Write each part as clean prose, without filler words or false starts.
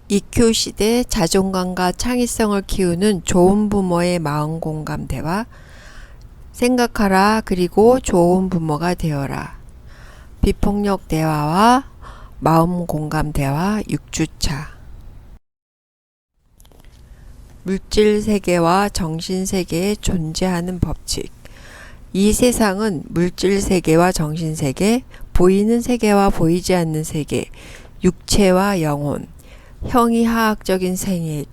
EQ 시대 자존감과 창의성을 키우는 좋은 부모의 마음 공감 대화. 생각하라. 그리고 좋은 부모가 되어라. 비폭력 대화와 마음 공감 대화 6주차. 물질 세계와 정신 세계에 존재하는 법칙. 이 세상은 물질 세계와 정신 세계, 보이는 세계와 보이지 않는 세계, 육체와 영혼, 형이하학적인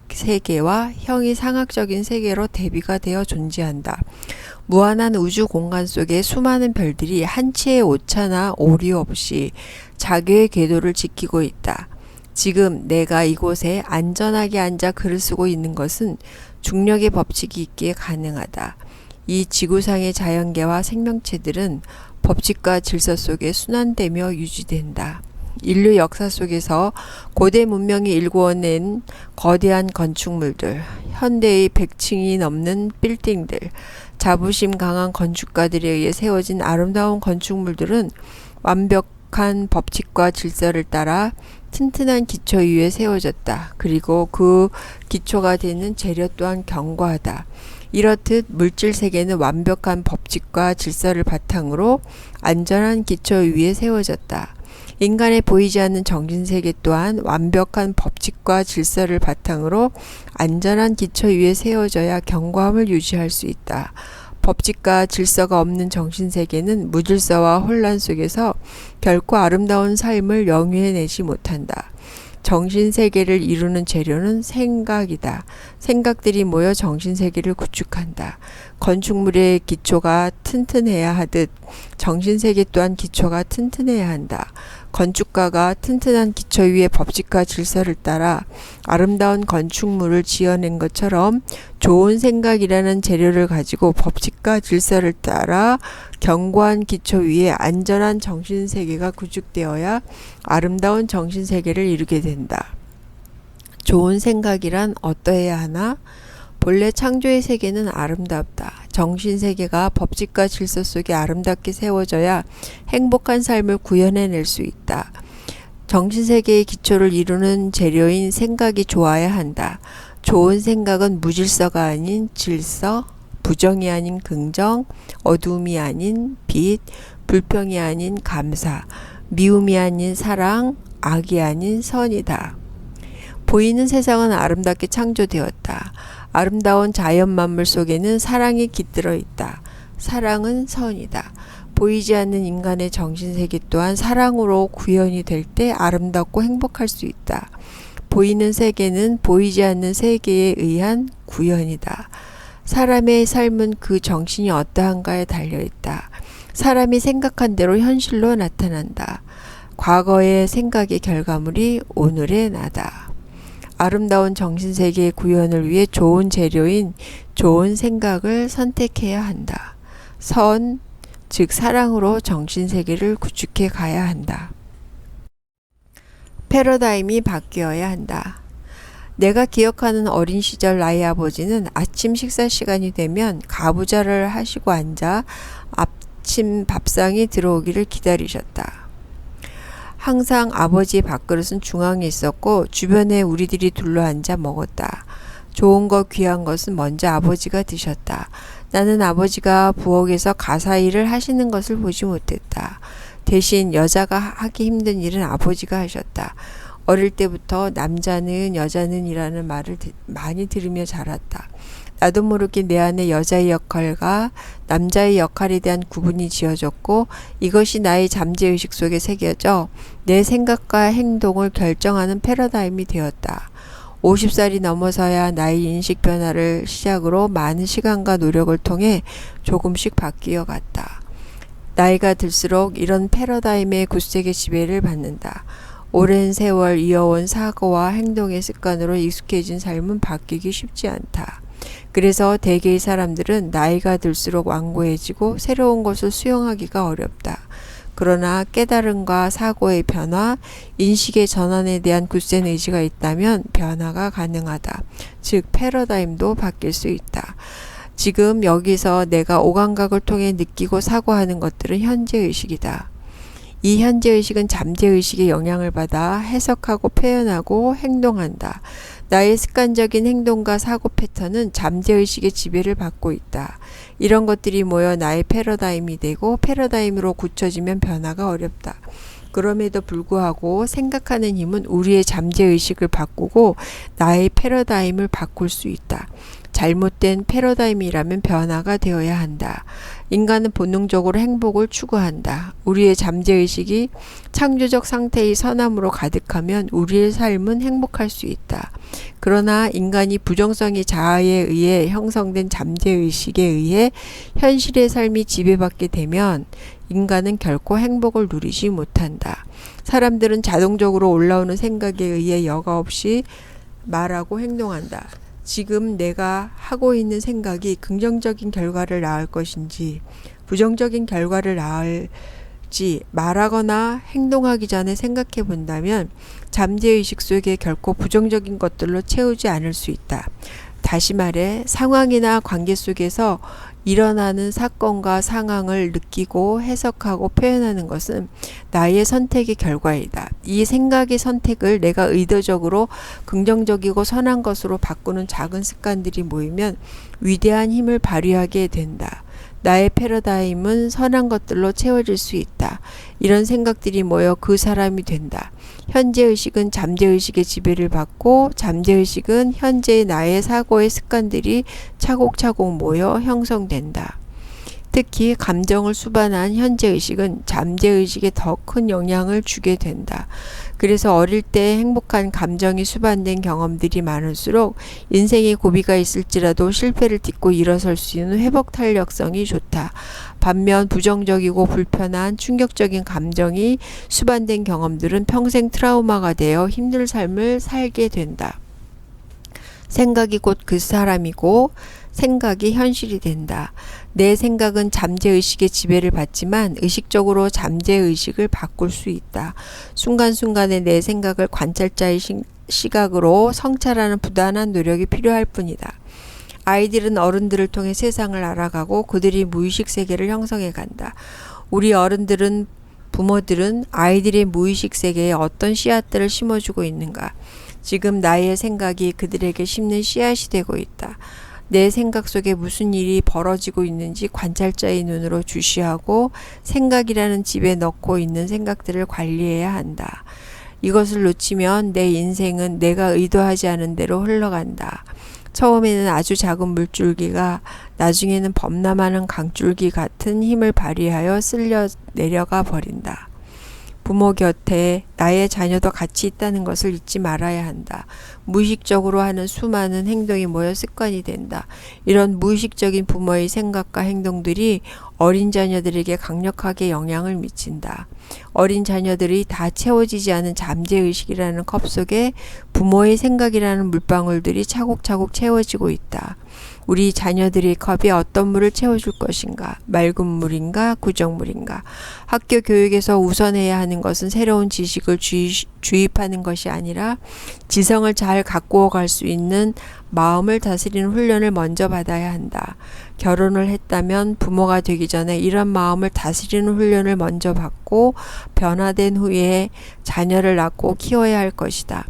세계와 형이상학적인 세계로 대비가 되어 존재한다. 무한한 우주 공간 속에 수많은 별들이 한치의 오차나 오류 없이 자기의 궤도를 지키고 있다. 지금 내가 이곳에 안전하게 앉아 글을 쓰고 있는 것은 중력의 법칙이 있기에 가능하다. 이 지구상의 자연계와 생명체들은 법칙과 질서 속에 순환되며 유지된다. 인류 역사 속에서 고대 문명이 일궈낸 거대한 건축물들, 현대의 100층이 넘는 빌딩들, 자부심 강한 건축가들에 의해 세워진 아름다운 건축물들은 완벽한 법칙과 질서를 따라 튼튼한 기초 위에 세워졌다. 그리고 그 기초가 되는 재료 또한 견고하다. 이렇듯 물질 세계는 완벽한 법칙과 질서를 바탕으로 안전한 기초 위에 세워졌다. 인간의 보이지 않는 정신세계 또한 완벽한 법칙과 질서를 바탕으로 안전한 기초 위에 세워져야 견고함을 유지할 수 있다. 법칙과 질서가 없는 정신세계는 무질서와 혼란 속에서 결코 아름다운 삶을 영위해내지 못한다. 정신세계를 이루는 재료는 생각이다. 생각들이 모여 정신세계를 구축한다. 건축물의 기초가 튼튼해야 하듯 정신세계 또한 기초가 튼튼해야 한다. 건축가가 튼튼한 기초 위에 법칙과 질서를 따라 아름다운 건축물을 지어낸 것처럼 좋은 생각이라는 재료를 가지고 법칙과 질서를 따라 견고한 기초 위에 안전한 정신세계가 구축되어야 아름다운 정신세계를 이루게 된다. 좋은 생각이란 어떠해야 하나? 본래 창조의 세계는 아름답다. 정신세계가 법칙과 질서 속에 아름답게 세워져야 행복한 삶을 구현해낼 수 있다. 정신세계의 기초를 이루는 재료인 생각이 좋아야 한다. 좋은 생각은 무질서가 아닌 질서, 부정이 아닌 긍정, 어두움이 아닌 빛, 불평이 아닌 감사, 미움이 아닌 사랑, 악이 아닌 선이다. 보이는 세상은 아름답게 창조되었다. 아름다운 자연 만물 속에는 사랑이 깃들어 있다. 사랑은 선이다. 보이지 않는 인간의 정신세계 또한 사랑으로 구현이 될 때 아름답고 행복할 수 있다. 보이는 세계는 보이지 않는 세계에 의한 구현이다. 사람의 삶은 그 정신이 어떠한가에 달려있다. 사람이 생각한 대로 현실로 나타난다. 과거의 생각의 결과물이 오늘의 나다. 아름다운 정신세계의 구현을 위해 좋은 재료인 좋은 생각을 선택해야 한다. 선, 즉 사랑으로 정신세계를 구축해 가야 한다. 패러다임이 바뀌어야 한다. 내가 기억하는 어린 시절 나의 아버지는 아침 식사 시간이 되면 가부좌를 하시고 앉아 아침 밥상이 들어오기를 기다리셨다. 항상 아버지의 밥그릇은 중앙에 있었고 주변에 우리들이 둘러앉아 먹었다. 좋은 것 귀한 것은 먼저 아버지가 드셨다. 나는 아버지가 부엌에서 가사일을 하시는 것을 보지 못했다. 대신 여자가 하기 힘든 일은 아버지가 하셨다. 어릴 때부터 남자는 여자는 이라는 말을 많이 들으며 자랐다. 나도 모르게 내 안에 여자의 역할과 남자의 역할에 대한 구분이 지어졌고 이것이 나의 잠재의식 속에 새겨져 내 생각과 행동을 결정하는 패러다임이 되었다. 50살이 넘어서야 나의 인식 변화를 시작으로 많은 시간과 노력을 통해 조금씩 바뀌어 갔다. 나이가 들수록 이런 패러다임의 굳세게 지배를 받는다. 오랜 세월 이어온 사고와 행동의 습관으로 익숙해진 삶은 바뀌기 쉽지 않다. 그래서 대개의 사람들은 나이가 들수록 완고해지고 새로운 것을 수용하기가 어렵다. 그러나 깨달음과 사고의 변화, 인식의 전환에 대한 굳센 의지가 있다면 변화가 가능하다. 즉 패러다임도 바뀔 수 있다. 지금 여기서 내가 오감각을 통해 느끼고 사고하는 것들은 현재의식이다. 이 현재의식은 잠재의식의 영향을 받아 해석하고 표현하고 행동한다. 나의 습관적인 행동과 사고 패턴은 잠재의식의 지배를 받고 있다. 이런 것들이 모여 나의 패러다임이 되고 패러다임으로 굳혀지면 변화가 어렵다. 그럼에도 불구하고 생각하는 힘은 우리의 잠재의식을 바꾸고 나의 패러다임을 바꿀 수 있다. 잘못된 패러다임이라면 변화가 되어야 한다. 인간은 본능적으로 행복을 추구한다. 우리의 잠재의식이 창조적 상태의 선함으로 가득하면 우리의 삶은 행복할 수 있다. 그러나 인간이 부정성의 자아에 의해 형성된 잠재의식에 의해 현실의 삶이 지배받게 되면 인간은 결코 행복을 누리지 못한다. 사람들은 자동적으로 올라오는 생각에 의해 여과 없이 말하고 행동한다. 지금 내가 하고 있는 생각이 긍정적인 결과를 낳을 것인지 부정적인 결과를 낳을지 말하거나 행동하기 전에 생각해 본다면 잠재의식 속에 결코 부정적인 것들로 채우지 않을 수 있다. 다시 말해 상황이나 관계 속에서 일어나는 사건과 상황을 느끼고 해석하고 표현하는 것은 나의 선택의 결과이다. 이 생각의 선택을 내가 의도적으로 긍정적이고 선한 것으로 바꾸는 작은 습관들이 모이면 위대한 힘을 발휘하게 된다. 나의 패러다임은 선한 것들로 채워질 수 있다. 이런 생각들이 모여 그 사람이 된다. 현재의식은 잠재의식의 지배를 받고 잠재의식은 현재의 나의 사고의 습관들이 차곡차곡 모여 형성된다. 특히 감정을 수반한 현재의식은 잠재의식에 더 큰 영향을 주게 된다. 그래서 어릴 때 행복한 감정이 수반된 경험들이 많을수록 인생에 고비가 있을지라도 실패를 딛고 일어설 수 있는 회복 탄력성이 좋다. 반면 부정적이고 불편한 충격적인 감정이 수반된 경험들은 평생 트라우마가 되어 힘든 삶을 살게 된다. 생각이 곧 그 사람이고 생각이 현실이 된다. 내 생각은 잠재의식의 지배를 받지만 의식적으로 잠재의식을 바꿀 수 있다. 순간순간의 내 생각을 관찰자의 시각으로 성찰하는 부단한 노력이 필요할 뿐이다. 아이들은 어른들을 통해 세상을 알아가고 그들이 무의식 세계를 형성해 간다. 우리 어른들은 부모들은 아이들의 무의식 세계에 어떤 씨앗들을 심어주고 있는가? 지금 나의 생각이 그들에게 심는 씨앗이 되고 있다. 내 생각 속에 무슨 일이 벌어지고 있는지 관찰자의 눈으로 주시하고 생각이라는 집에 넣고 있는 생각들을 관리해야 한다. 이것을 놓치면 내 인생은 내가 의도하지 않은 대로 흘러간다. 처음에는 아주 작은 물줄기가 나중에는 범람하는 강줄기 같은 힘을 발휘하여 쓸려 내려가 버린다. 부모 곁에 나의 자녀도 같이 있다는 것을 잊지 말아야 한다. 무의식적으로 하는 수많은 행동이 모여 습관이 된다. 이런 무의식적인 부모의 생각과 행동들이 어린 자녀들에게 강력하게 영향을 미친다. 어린 자녀들이 다 채워지지 않은 잠재의식이라는 컵 속에 부모의 생각이라는 물방울들이 차곡차곡 채워지고 있다. 우리 자녀들의 컵에 어떤 물을 채워줄 것인가? 맑은 물인가? 구정물인가? 학교 교육에서 우선해야 하는 것은 새로운 지식을 주입하는 것이 아니라 지성을 잘 가꾸어 갈 수 있는 마음을 다스리는 훈련을 먼저 받아야 한다. 결혼을 했다면 부모가 되기 전에 이런 마음을 다스리는 훈련을 먼저 받고 변화된 후에 자녀를 낳고 키워야 할 것이다.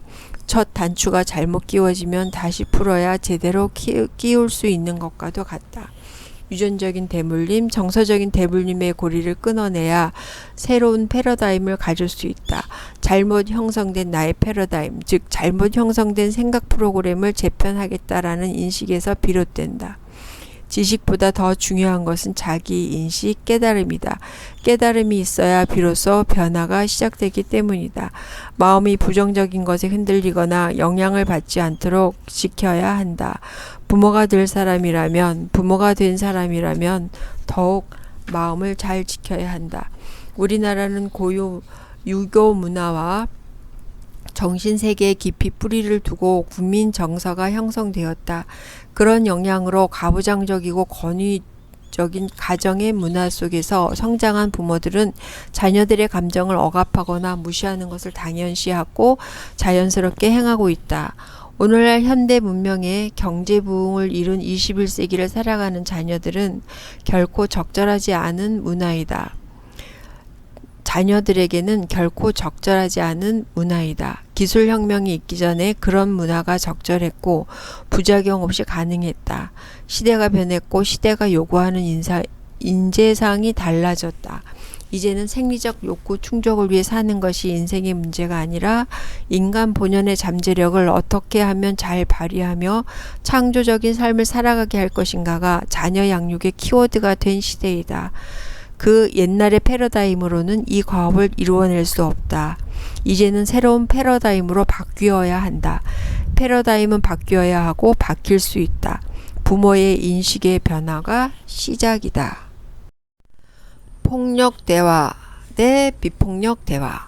첫 단추가 잘못 끼워지면 다시 풀어야 제대로 끼울 수 있는 것과도 같다. 유전적인 대물림, 정서적인 대물림의 고리를 끊어내야 새로운 패러다임을 가질 수 있다. 잘못 형성된 나의 패러다임, 즉 잘못 형성된 생각 프로그램을 재편하겠다라는 인식에서 비롯된다. 지식보다 더 중요한 것은 자기 인식, 깨달음이다. 깨달음이 있어야 비로소 변화가 시작되기 때문이다. 마음이 부정적인 것에 흔들리거나 영향을 받지 않도록 지켜야 한다. 부모가 된 사람이라면 더욱 마음을 잘 지켜야 한다. 우리나라는 고유 유교 문화와 정신세계에 깊이 뿌리를 두고 국민 정서가 형성되었다. 그런 영향으로 가부장적이고 권위적인 가정의 문화 속에서 성장한 부모들은 자녀들의 감정을 억압하거나 무시하는 것을 당연시하고 자연스럽게 행하고 있다. 오늘날 현대 문명의 경제 부흥을 이룬 21세기를 살아가는 자녀들은 결코 적절하지 않은 문화이다. 자녀들에게는 결코 적절하지 않은 문화이다. 기술혁명이 있기 전에 그런 문화가 적절했고 부작용 없이 가능했다. 시대가 변했고 시대가 요구하는 인재상이 달라졌다. 이제는 생리적 욕구 충족을 위해 사는 것이 인생의 문제가 아니라 인간 본연의 잠재력을 어떻게 하면 잘 발휘하며 창조적인 삶을 살아가게 할 것인가가 자녀 양육의 키워드가 된 시대이다. 그 옛날의 패러다임으로는 이 과업을 이루어낼 수 없다. 이제는 새로운 패러다임으로 바뀌어야 한다. 패러다임은 바뀌어야 하고 바뀔 수 있다. 부모의 인식의 변화가 시작이다. 폭력 대화 대 비폭력 대화.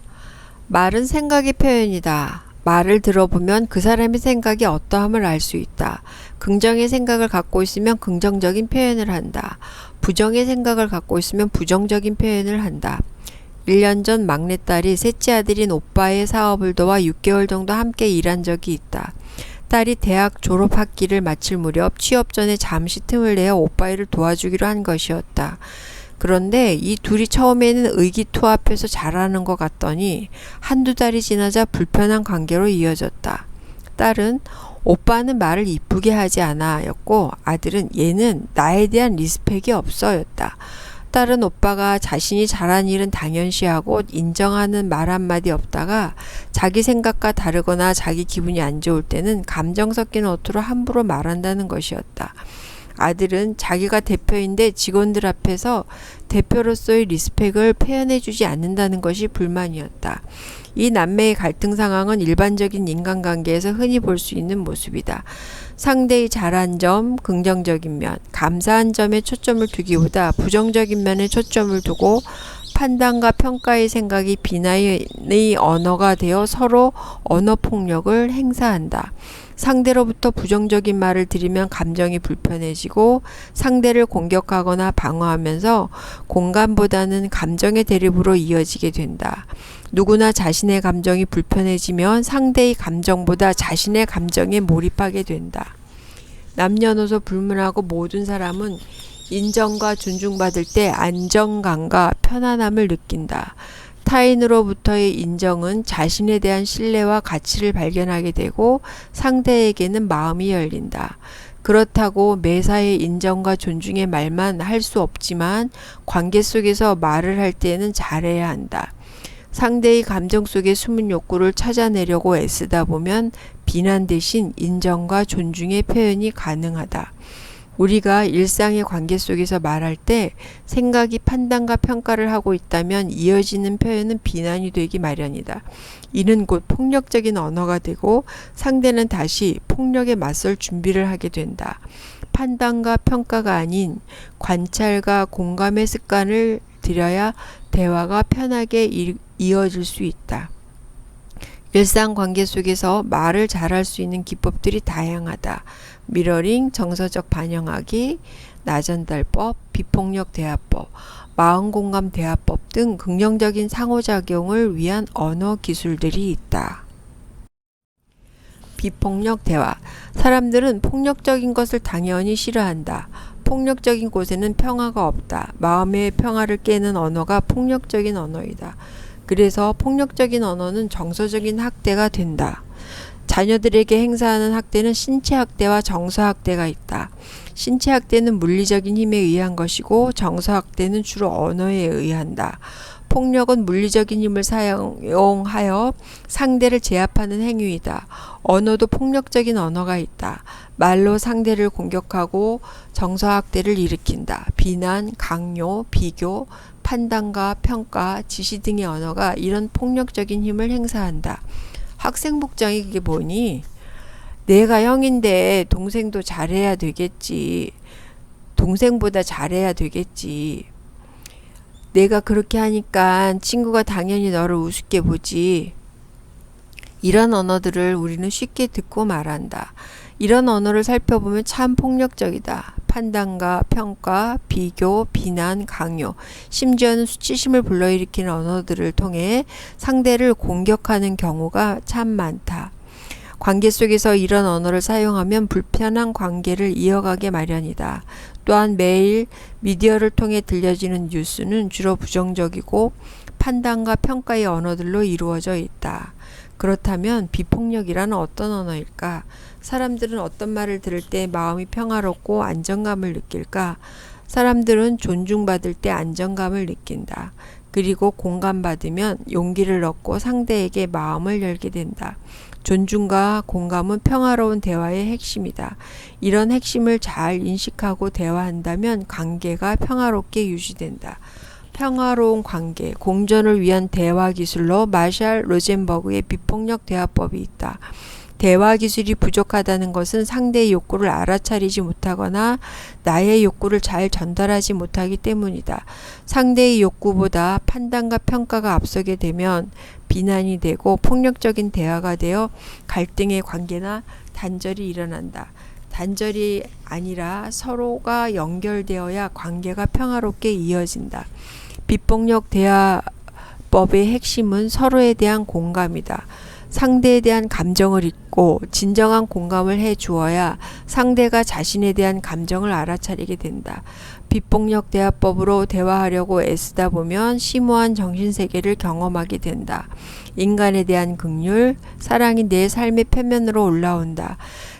말은 생각의 표현이다. 말을 들어보면 그 사람의 생각이 어떠함을 알 수 있다. 긍정의 생각을 갖고 있으면 긍정적인 표현을 한다. 부정의 생각을 갖고 있으면 부정적인 표현을 한다. 1년 전 막내딸이 셋째 아들인 오빠의 사업을 도와 6개월 정도 함께 일한 적이 있다. 딸이 대학 졸업 학기를 마칠 무렵 취업 전에 잠시 틈을 내어 오빠 일을 도와주기로 한 것이었다. 그런데 이 둘이 처음에는 의기투합해서 잘하는 것 같더니 한두 달이 지나자 불편한 관계로 이어졌다. 딸은 오빠는 말을 이쁘게 하지 않아 였고 아들은 얘는 나에 대한 리스펙이 없어 였다. 딸은 오빠가 자신이 잘한 일은 당연시하고 인정하는 말 한마디 없다가 자기 생각과 다르거나 자기 기분이 안 좋을 때는 감정 섞인 어투로 함부로 말한다는 것이었다. 아들은 자기가 대표인데 직원들 앞에서 대표로서의 리스펙을 표현해주지 않는다는 것이 불만이었다. 이 남매의 갈등 상황은 일반적인 인간관계에서 흔히 볼 수 있는 모습이다. 상대의 잘한 점, 긍정적인 면, 감사한 점에 초점을 두기보다 부정적인 면에 초점을 두고 판단과 평가의 생각이 비난의 언어가 되어 서로 언어 폭력을 행사한다. 상대로부터 부정적인 말을 들으면 감정이 불편해지고 상대를 공격하거나 방어하면서 공감보다는 감정의 대립으로 이어지게 된다. 누구나 자신의 감정이 불편해지면 상대의 감정보다 자신의 감정에 몰입하게 된다. 남녀노소 불문하고 모든 사람은 인정과 존중받을 때 안정감과 편안함을 느낀다. 타인으로부터의 인정은 자신에 대한 신뢰와 가치를 발견하게 되고 상대에게는 마음이 열린다. 그렇다고 매사에 인정과 존중의 말만 할 수 없지만 관계 속에서 말을 할 때는 잘해야 한다. 상대의 감정 속의 숨은 욕구를 찾아내려고 애쓰다 보면 비난 대신 인정과 존중의 표현이 가능하다. 우리가 일상의 관계 속에서 말할 때 생각이 판단과 평가를 하고 있다면 이어지는 표현은 비난이 되기 마련이다. 이는 곧 폭력적인 언어가 되고 상대는 다시 폭력에 맞설 준비를 하게 된다. 판단과 평가가 아닌 관찰과 공감의 습관을 들여야 대화가 편하게 이어질 수 있다. 일상 관계 속에서 말을 잘할 수 있는 기법들이 다양하다. 미러링, 정서적 반영하기, 나전달법, 비폭력 대화법, 마음공감 대화법 등 긍정적인 상호작용을 위한 언어 기술들이 있다. 비폭력 대화. 사람들은 폭력적인 것을 당연히 싫어한다. 폭력적인 곳에는 평화가 없다. 마음의 평화를 깨는 언어가 폭력적인 언어이다. 그래서 폭력적인 언어는 정서적인 학대가 된다. 자녀들에게 행사하는 학대는 신체 학대와 정서 학대가 있다. 신체 학대는 물리적인 힘에 의한 것이고 정서 학대는 주로 언어에 의한다. 폭력은 물리적인 힘을 사용하여 상대를 제압하는 행위이다. 언어도 폭력적인 언어가 있다. 말로 상대를 공격하고 정서학대를 일으킨다. 비난, 강요, 비교, 판단과 평가, 지시 등의 언어가 이런 폭력적인 힘을 행사한다. 학생 복장이 그게 뭐니? 내가 형인데 동생도 잘해야 되겠지. 동생보다 잘해야 되겠지. 내가 그렇게 하니까 친구가 당연히 너를 우습게 보지. 이런 언어들을 우리는 쉽게 듣고 말한다. 이런 언어를 살펴보면 참 폭력적이다. 판단과 평가, 비교, 비난, 강요, 심지어는 수치심을 불러일으키는 언어들을 통해 상대를 공격하는 경우가 참 많다. 관계 속에서 이런 언어를 사용하면 불편한 관계를 이어가게 마련이다. 또한 매일 미디어를 통해 들려지는 뉴스는 주로 부정적이고 판단과 평가의 언어들로 이루어져 있다. 그렇다면 비폭력이란 어떤 언어일까? 사람들은 어떤 말을 들을 때 마음이 평화롭고 안정감을 느낄까? 사람들은 존중받을 때 안정감을 느낀다. 그리고 공감받으면 용기를 얻고 상대에게 마음을 열게 된다. 존중과 공감은 평화로운 대화의 핵심이다. 이런 핵심을 잘 인식하고 대화한다면 관계가 평화롭게 유지된다. 평화로운 관계, 공존을 위한 대화 기술로 마샬 로젠버그의 비폭력 대화법이 있다. 대화 기술이 부족하다는 것은 상대의 욕구를 알아차리지 못하거나 나의 욕구를 잘 전달하지 못하기 때문이다. 상대의 욕구보다 판단과 평가가 앞서게 되면 비난이 되고 폭력적인 대화가 되어 갈등의 관계나 단절이 일어난다. 단절이 아니라 서로가 연결되어야 관계가 평화롭게 이어진다. 비폭력 대화법의 핵심은 서로에 대한 공감이다. 상대에 대한 감정을 잊고 진정한 공감을 해 주어야 상대가 자신에 대한 감정을 알아차리게 된다. 비폭력 대화법으로 대화하려고 애쓰다 보면 심오한 정신세계를 경험하게 된다. 인간에 대한 긍휼, 사랑이 내 삶의 표면으로 올라온다.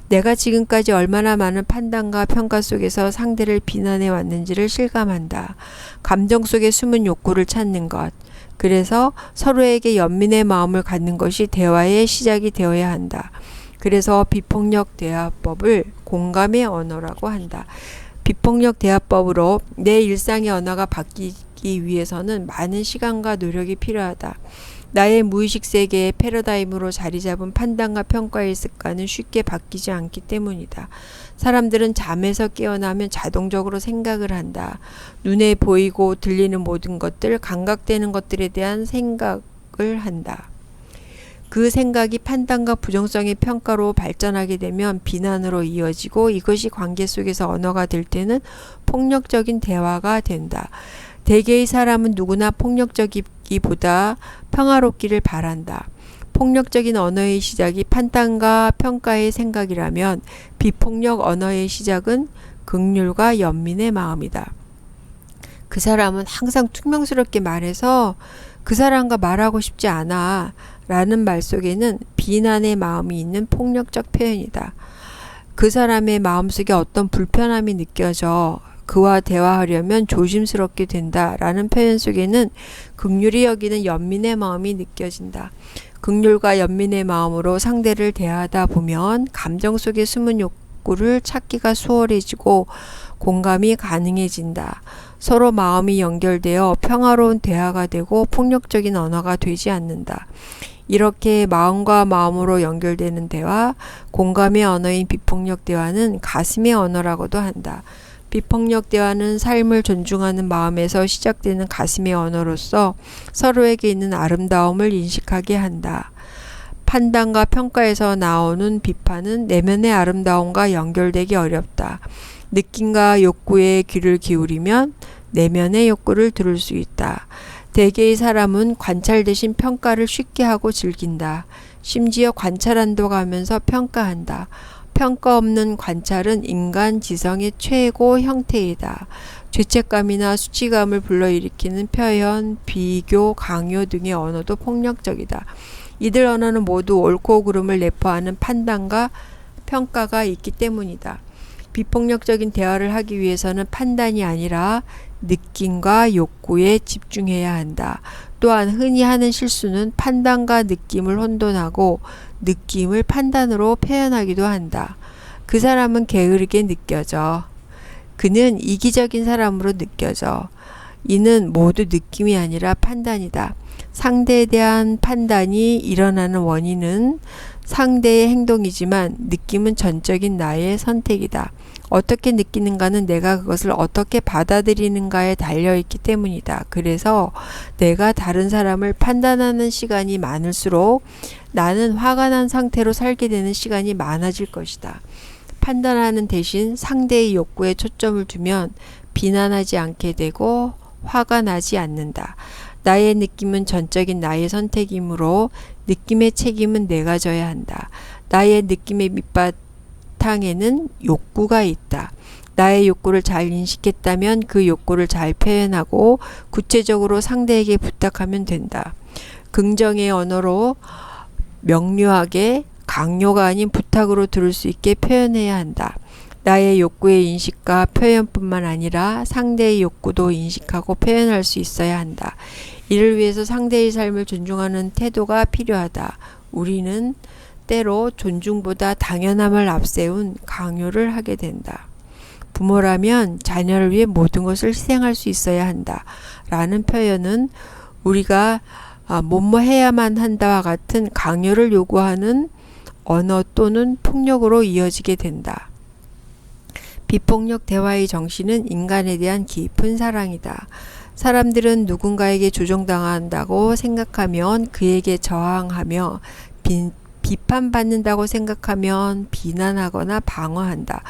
내가 지금까지 얼마나 많은 판단과 평가 속에서 상대를 비난해 왔는지를 실감한다. 감정 속에 숨은 욕구를 찾는 것. 그래서 서로에게 연민의 마음을 갖는 것이 대화의 시작이 되어야 한다. 그래서 비폭력 대화법을 공감의 언어라고 한다. 비폭력 대화법으로 내 일상의 언어가 바뀌기 위해서는 많은 시간과 노력이 필요하다. 나의 무의식 세계의 패러다임으로 자리 잡은 판단과 평가의 습관은 쉽게 바뀌지 않기 때문이다. 사람들은 잠에서 깨어나면 자동적으로 생각을 한다. 눈에 보이고 들리는 모든 것들, 감각되는 것들에 대한 생각을 한다. 그 생각이 판단과 부정성의 평가로 발전하게 되면 비난으로 이어지고 이것이 관계 속에서 언어가 될 때는 폭력적인 대화가 된다. 대개의 사람은 누구나 폭력적이기보다 평화롭기를 바란다. 폭력적인 언어의 시작이 판단과 평가의 생각이라면 비폭력 언어의 시작은 긍휼과 연민의 마음이다. 그 사람은 항상 퉁명스럽게 말해서 그 사람과 말하고 싶지 않아 라는 말 속에는 비난의 마음이 있는 폭력적 표현이다. 그 사람의 마음속에 어떤 불편함이 느껴져 그와 대화하려면 조심스럽게 된다 라는 표현 속에는 긍휼히 여기는 연민의 마음이 느껴진다. 긍휼과 연민의 마음으로 상대를 대하다 보면 감정 속에 숨은 욕구를 찾기가 수월해지고 공감이 가능해진다. 서로 마음이 연결되어 평화로운 대화가 되고 폭력적인 언어가 되지 않는다. 이렇게 마음과 마음으로 연결되는 대화, 공감의 언어인 비폭력 대화는 가슴의 언어라고도 한다. 비폭력 대화는 삶을 존중하는 마음에서 시작되는 가슴의 언어로서 서로에게 있는 아름다움을 인식하게 한다. 판단과 평가에서 나오는 비판은 내면의 아름다움과 연결되기 어렵다. 느낌과 욕구에 귀를 기울이면 내면의 욕구를 들을 수 있다. 대개의 사람은 관찰 대신 평가를 쉽게 하고 즐긴다. 심지어 관찰한다고 하면서 평가한다. 평가 없는 관찰은 인간 지성의 최고 형태이다. 죄책감이나 수치감을 불러일으키는 표현, 비교, 강요 등의 언어도 폭력적이다. 이들 언어는 모두 옳고 그름을 내포하는 판단과 평가가 있기 때문이다. 비폭력적인 대화를 하기 위해서는 판단이 아니라 느낌과 욕구에 집중해야 한다. 또한 흔히 하는 실수는 판단과 느낌을 혼돈하고 느낌을 판단으로 표현하기도 한다. 그 사람은 게으르게 느껴져. 그는 이기적인 사람으로 느껴져. 이는 모두 느낌이 아니라 판단이다. 상대에 대한 판단이 일어나는 원인은 상대의 행동이지만 느낌은 전적인 나의 선택이다. 어떻게 느끼는가는 내가 그것을 어떻게 받아들이는가에 달려있기 때문이다. 그래서 내가 다른 사람을 판단하는 시간이 많을수록 나는 화가 난 상태로 살게 되는 시간이 많아질 것이다. 판단하는 대신 상대의 욕구에 초점을 두면 비난하지 않게 되고 화가 나지 않는다. 나의 느낌은 전적인 나의 선택이므로 느낌의 책임은 내가 져야 한다. 나의 느낌의 밑바탕에는 욕구가 있다. 나의 욕구를 잘 인식했다면 그 욕구를 잘 표현하고 구체적으로 상대에게 부탁하면 된다. 긍정의 언어로 명료하게 강요가 아닌 부탁으로 들을 수 있게 표현해야 한다. 나의 욕구의 인식과 표현뿐만 아니라 상대의 욕구도 인식하고 표현할 수 있어야 한다. 이를 위해서 상대의 삶을 존중하는 태도가 필요하다. 우리는 때로 존중보다 당연함을 앞세운 강요를 하게 된다. 부모라면 자녀를 위해 모든 것을 희생할 수 있어야 한다. 라는 표현은 우리가 뭐뭐 해야만 한다와 같은 강요를 요구하는 언어 또는 폭력으로 이어지게 된다. 비폭력 대화의 정신은 인간에 대한 깊은 사랑이다. 사람들은 누군가에게 조종당한다고 생각하면 그에게 저항하며 비판받는다고 생각하면 비난하거나 방어한다.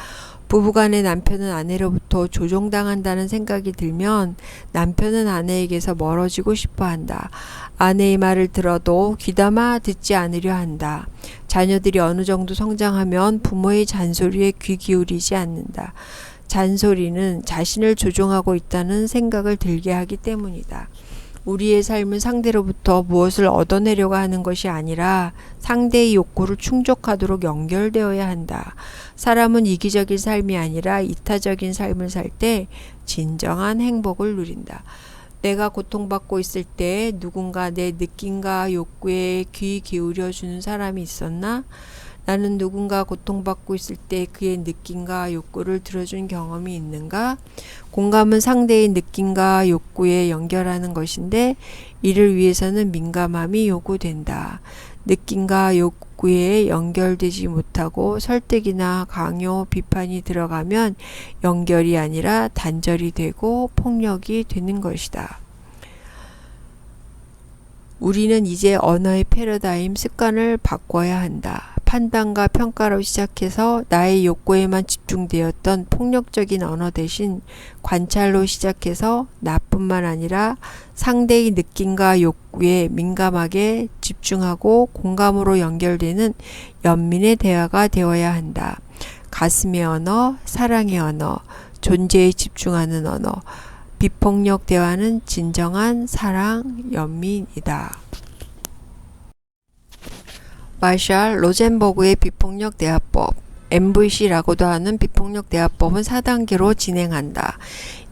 부부간의 남편은 아내로부터 조종당한다는 생각이 들면 남편은 아내에게서 멀어지고 싶어 한다. 아내의 말을 들어도 귀담아 듣지 않으려 한다. 자녀들이 어느 정도 성장하면 부모의 잔소리에 귀 기울이지 않는다. 잔소리는 자신을 조종하고 있다는 생각을 들게 하기 때문이다. 우리의 삶은 상대로부터 무엇을 얻어내려고 하는 것이 아니라 상대의 욕구를 충족하도록 연결되어야 한다. 사람은 이기적인 삶이 아니라 이타적인 삶을 살 때 진정한 행복을 누린다. 내가 고통받고 있을 때 누군가 내 느낌과 욕구에 귀 기울여 주는 사람이 있었나? 나는 누군가 고통받고 있을 때 그의 느낌과 욕구를 들어준 경험이 있는가? 공감은 상대의 느낌과 욕구에 연결하는 것인데 이를 위해서는 민감함이 요구된다. 느낌과 욕구에 연결되지 못하고 설득이나 강요, 비판이 들어가면 연결이 아니라 단절이 되고 폭력이 되는 것이다. 우리는 이제 언어의 패러다임 습관을 바꿔야 한다. 판단과 평가로 시작해서 나의 욕구에만 집중되었던 폭력적인 언어 대신 관찰로 시작해서 나뿐만 아니라 상대의 느낌과 욕구에 민감하게 집중하고 공감으로 연결되는 연민의 대화가 되어야 한다. 가슴의 언어, 사랑의 언어, 존재에 집중하는 언어, 비폭력 대화는 진정한 사랑, 연민이다. 마샬 로젠버그의 비폭력 대화법 MVC라고도 하는 비폭력 대화법은 4단계로 진행한다.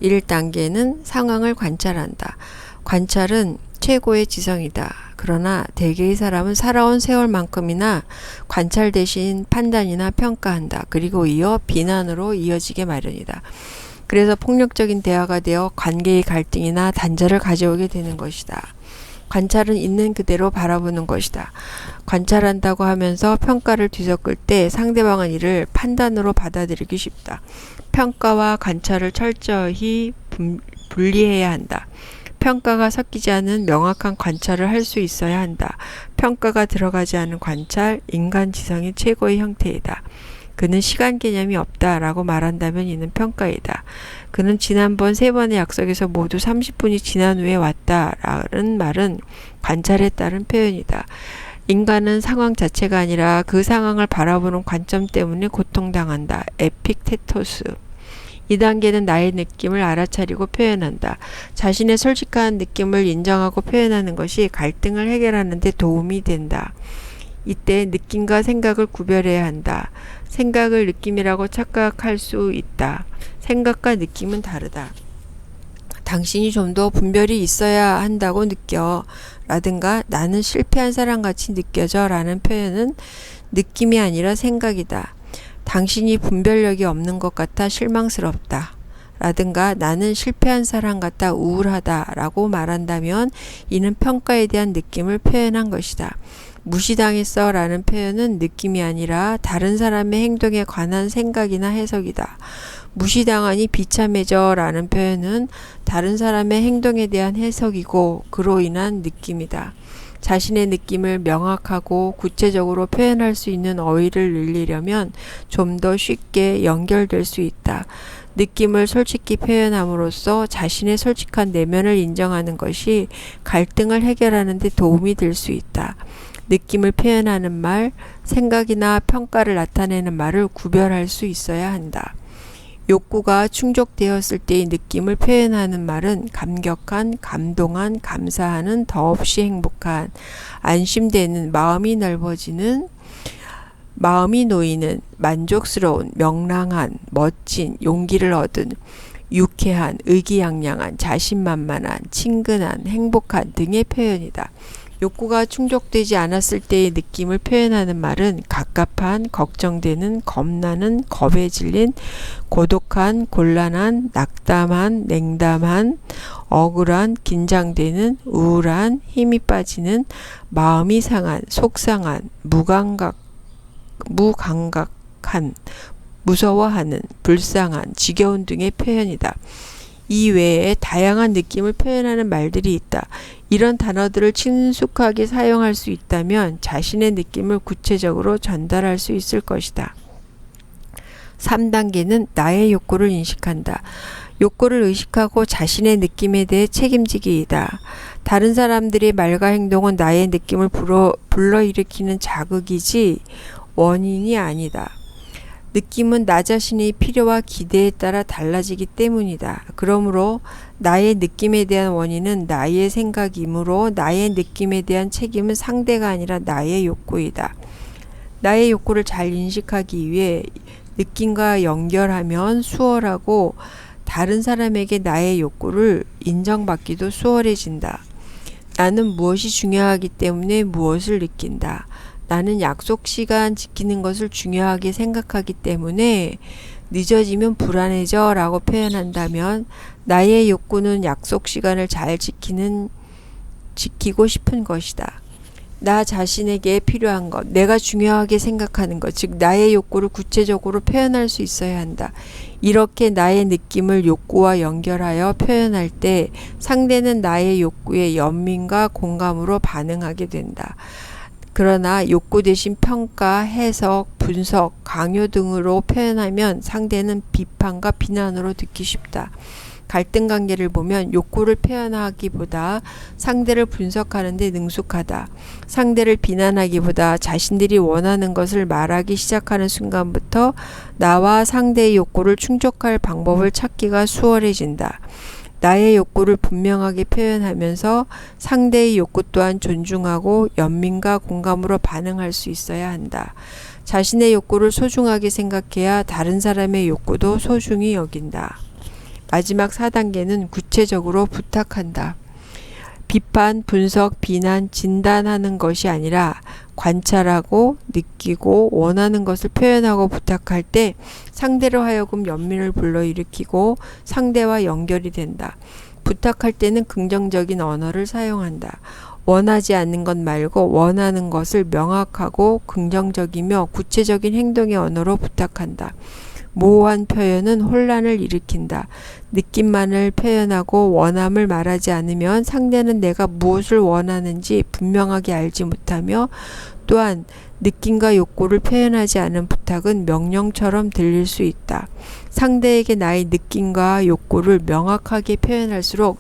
1단계는 상황을 관찰한다. 관찰은 최고의 지성이다. 그러나 대개의 사람은 살아온 세월만큼이나 관찰 대신 판단이나 평가한다. 그리고 이어 비난으로 이어지게 마련이다. 그래서 폭력적인 대화가 되어 관계의 갈등이나 단절을 가져오게 되는 것이다. 관찰은 있는 그대로 바라보는 것이다. 관찰한다고 하면서 평가를 뒤섞을 때 상대방은 이를 판단으로 받아들이기 쉽다. 평가와 관찰을 철저히 분리해야 한다. 평가가 섞이지 않은 명확한 관찰을 할 수 있어야 한다. 평가가 들어가지 않은 관찰, 인간 지성의 최고의 형태이다. 그는 시간 개념이 없다라고 말한다면 이는 평가이다. 그는 지난번 3번의 약속에서 모두 30분이 지난 후에 왔다라는 말은 관찰에 따른 표현이다. 인간은 상황 자체가 아니라 그 상황을 바라보는 관점 때문에 고통당한다. 에픽테토스. 2단계는 나의 느낌을 알아차리고 표현한다. 자신의 솔직한 느낌을 인정하고 표현하는 것이 갈등을 해결하는 데 도움이 된다. 이때 느낌과 생각을 구별해야 한다. 생각을 느낌이라고 착각할 수 있다. 생각과 느낌은 다르다. 당신이 좀 더 분별이 있어야 한다고 느껴 라든가 나는 실패한 사람같이 느껴져 라는 표현은 느낌이 아니라 생각이다. 당신이 분별력이 없는 것 같아 실망스럽다. 라든가 나는 실패한 사람 같아 우울하다 라고 말한다면 이는 평가에 대한 느낌을 표현한 것이다. 무시당했어 라는 표현은 느낌이 아니라 다른 사람의 행동에 관한 생각이나 해석이다. 무시당하니 비참해져 라는 표현은 다른 사람의 행동에 대한 해석이고 그로 인한 느낌이다. 자신의 느낌을 명확하고 구체적으로 표현할 수 있는 어휘를 늘리려면 좀 더 쉽게 연결될 수 있다. 느낌을 솔직히 표현함으로써 자신의 솔직한 내면을 인정하는 것이 갈등을 해결하는 데 도움이 될 수 있다. 느낌을 표현하는 말, 생각이나 평가를 나타내는 말을 구별할 수 있어야 한다. 욕구가 충족되었을 때의 느낌을 표현하는 말은 감격한, 감동한, 감사하는, 더없이 행복한, 안심되는, 마음이 넓어지는, 마음이 놓이는, 만족스러운, 명랑한, 멋진, 용기를 얻은, 유쾌한, 의기양양한, 자신만만한, 친근한, 행복한 등의 표현이다. 욕구가 충족되지 않았을 때의 느낌을 표현하는 말은 갑갑한, 걱정되는, 겁나는, 겁에 질린, 고독한, 곤란한, 낙담한, 냉담한, 억울한, 긴장되는, 우울한, 힘이 빠지는, 마음이 상한, 속상한, 무감각한, 무서워하는, 불쌍한, 지겨운 등의 표현이다. 이 외에 다양한 느낌을 표현하는 말들이 있다. 이런 단어들을 친숙하게 사용할 수 있다면 자신의 느낌을 구체적으로 전달할 수 있을 것이다. 3단계는 나의 욕구를 인식한다. 욕구를 의식하고 자신의 느낌에 대해 책임지기이다. 다른 사람들의 말과 행동은 나의 느낌을 불러일으키는 자극이지 원인이 아니다. 느낌은 나 자신의 필요와 기대에 따라 달라지기 때문이다. 그러므로 나의 느낌에 대한 원인은 나의 생각이므로 나의 느낌에 대한 책임은 상대가 아니라 나의 욕구이다. 나의 욕구를 잘 인식하기 위해 느낌과 연결하면 수월하고 다른 사람에게 나의 욕구를 인정받기도 수월해진다. 나는 무엇이 중요하기 때문에 무엇을 느낀다. 나는 약속 시간 지키는 것을 중요하게 생각하기 때문에 늦어지면 불안해져 라고 표현한다면 나의 욕구는 약속 시간을 잘 지키고 싶은 것이다. 나 자신에게 필요한 것, 내가 중요하게 생각하는 것, 즉 나의 욕구를 구체적으로 표현할 수 있어야 한다. 이렇게 나의 느낌을 욕구와 연결하여 표현할 때 상대는 나의 욕구에 연민과 공감으로 반응하게 된다. 그러나 욕구 대신 평가, 해석, 분석, 강요 등으로 표현하면 상대는 비판과 비난으로 듣기 쉽다. 갈등 관계를 보면 욕구를 표현하기보다 상대를 분석하는 데 능숙하다. 상대를 비난하기보다 자신들이 원하는 것을 말하기 시작하는 순간부터 나와 상대의 욕구를 충족할 방법을 찾기가 수월해진다. 나의 욕구를 분명하게 표현하면서 상대의 욕구 또한 존중하고 연민과 공감으로 반응할 수 있어야 한다. 자신의 욕구를 소중하게 생각해야 다른 사람의 욕구도 소중히 여긴다. 마지막 4단계는 구체적으로 부탁한다. 비판, 분석, 비난, 진단하는 것이 아니라 관찰하고 느끼고 원하는 것을 표현하고 부탁할 때 상대로 하여금 연민을 불러일으키고 상대와 연결이 된다. 부탁할 때는 긍정적인 언어를 사용한다. 원하지 않는 것 말고 원하는 것을 명확하고 긍정적이며 구체적인 행동의 언어로 부탁한다. 모호한 표현은 혼란을 일으킨다. 느낌만을 표현하고 원함을 말하지 않으면 상대는 내가 무엇을 원하는지 분명하게 알지 못하며 또한 느낌과 욕구를 표현하지 않은 부탁은 명령처럼 들릴 수 있다. 상대에게 나의 느낌과 욕구를 명확하게 표현할수록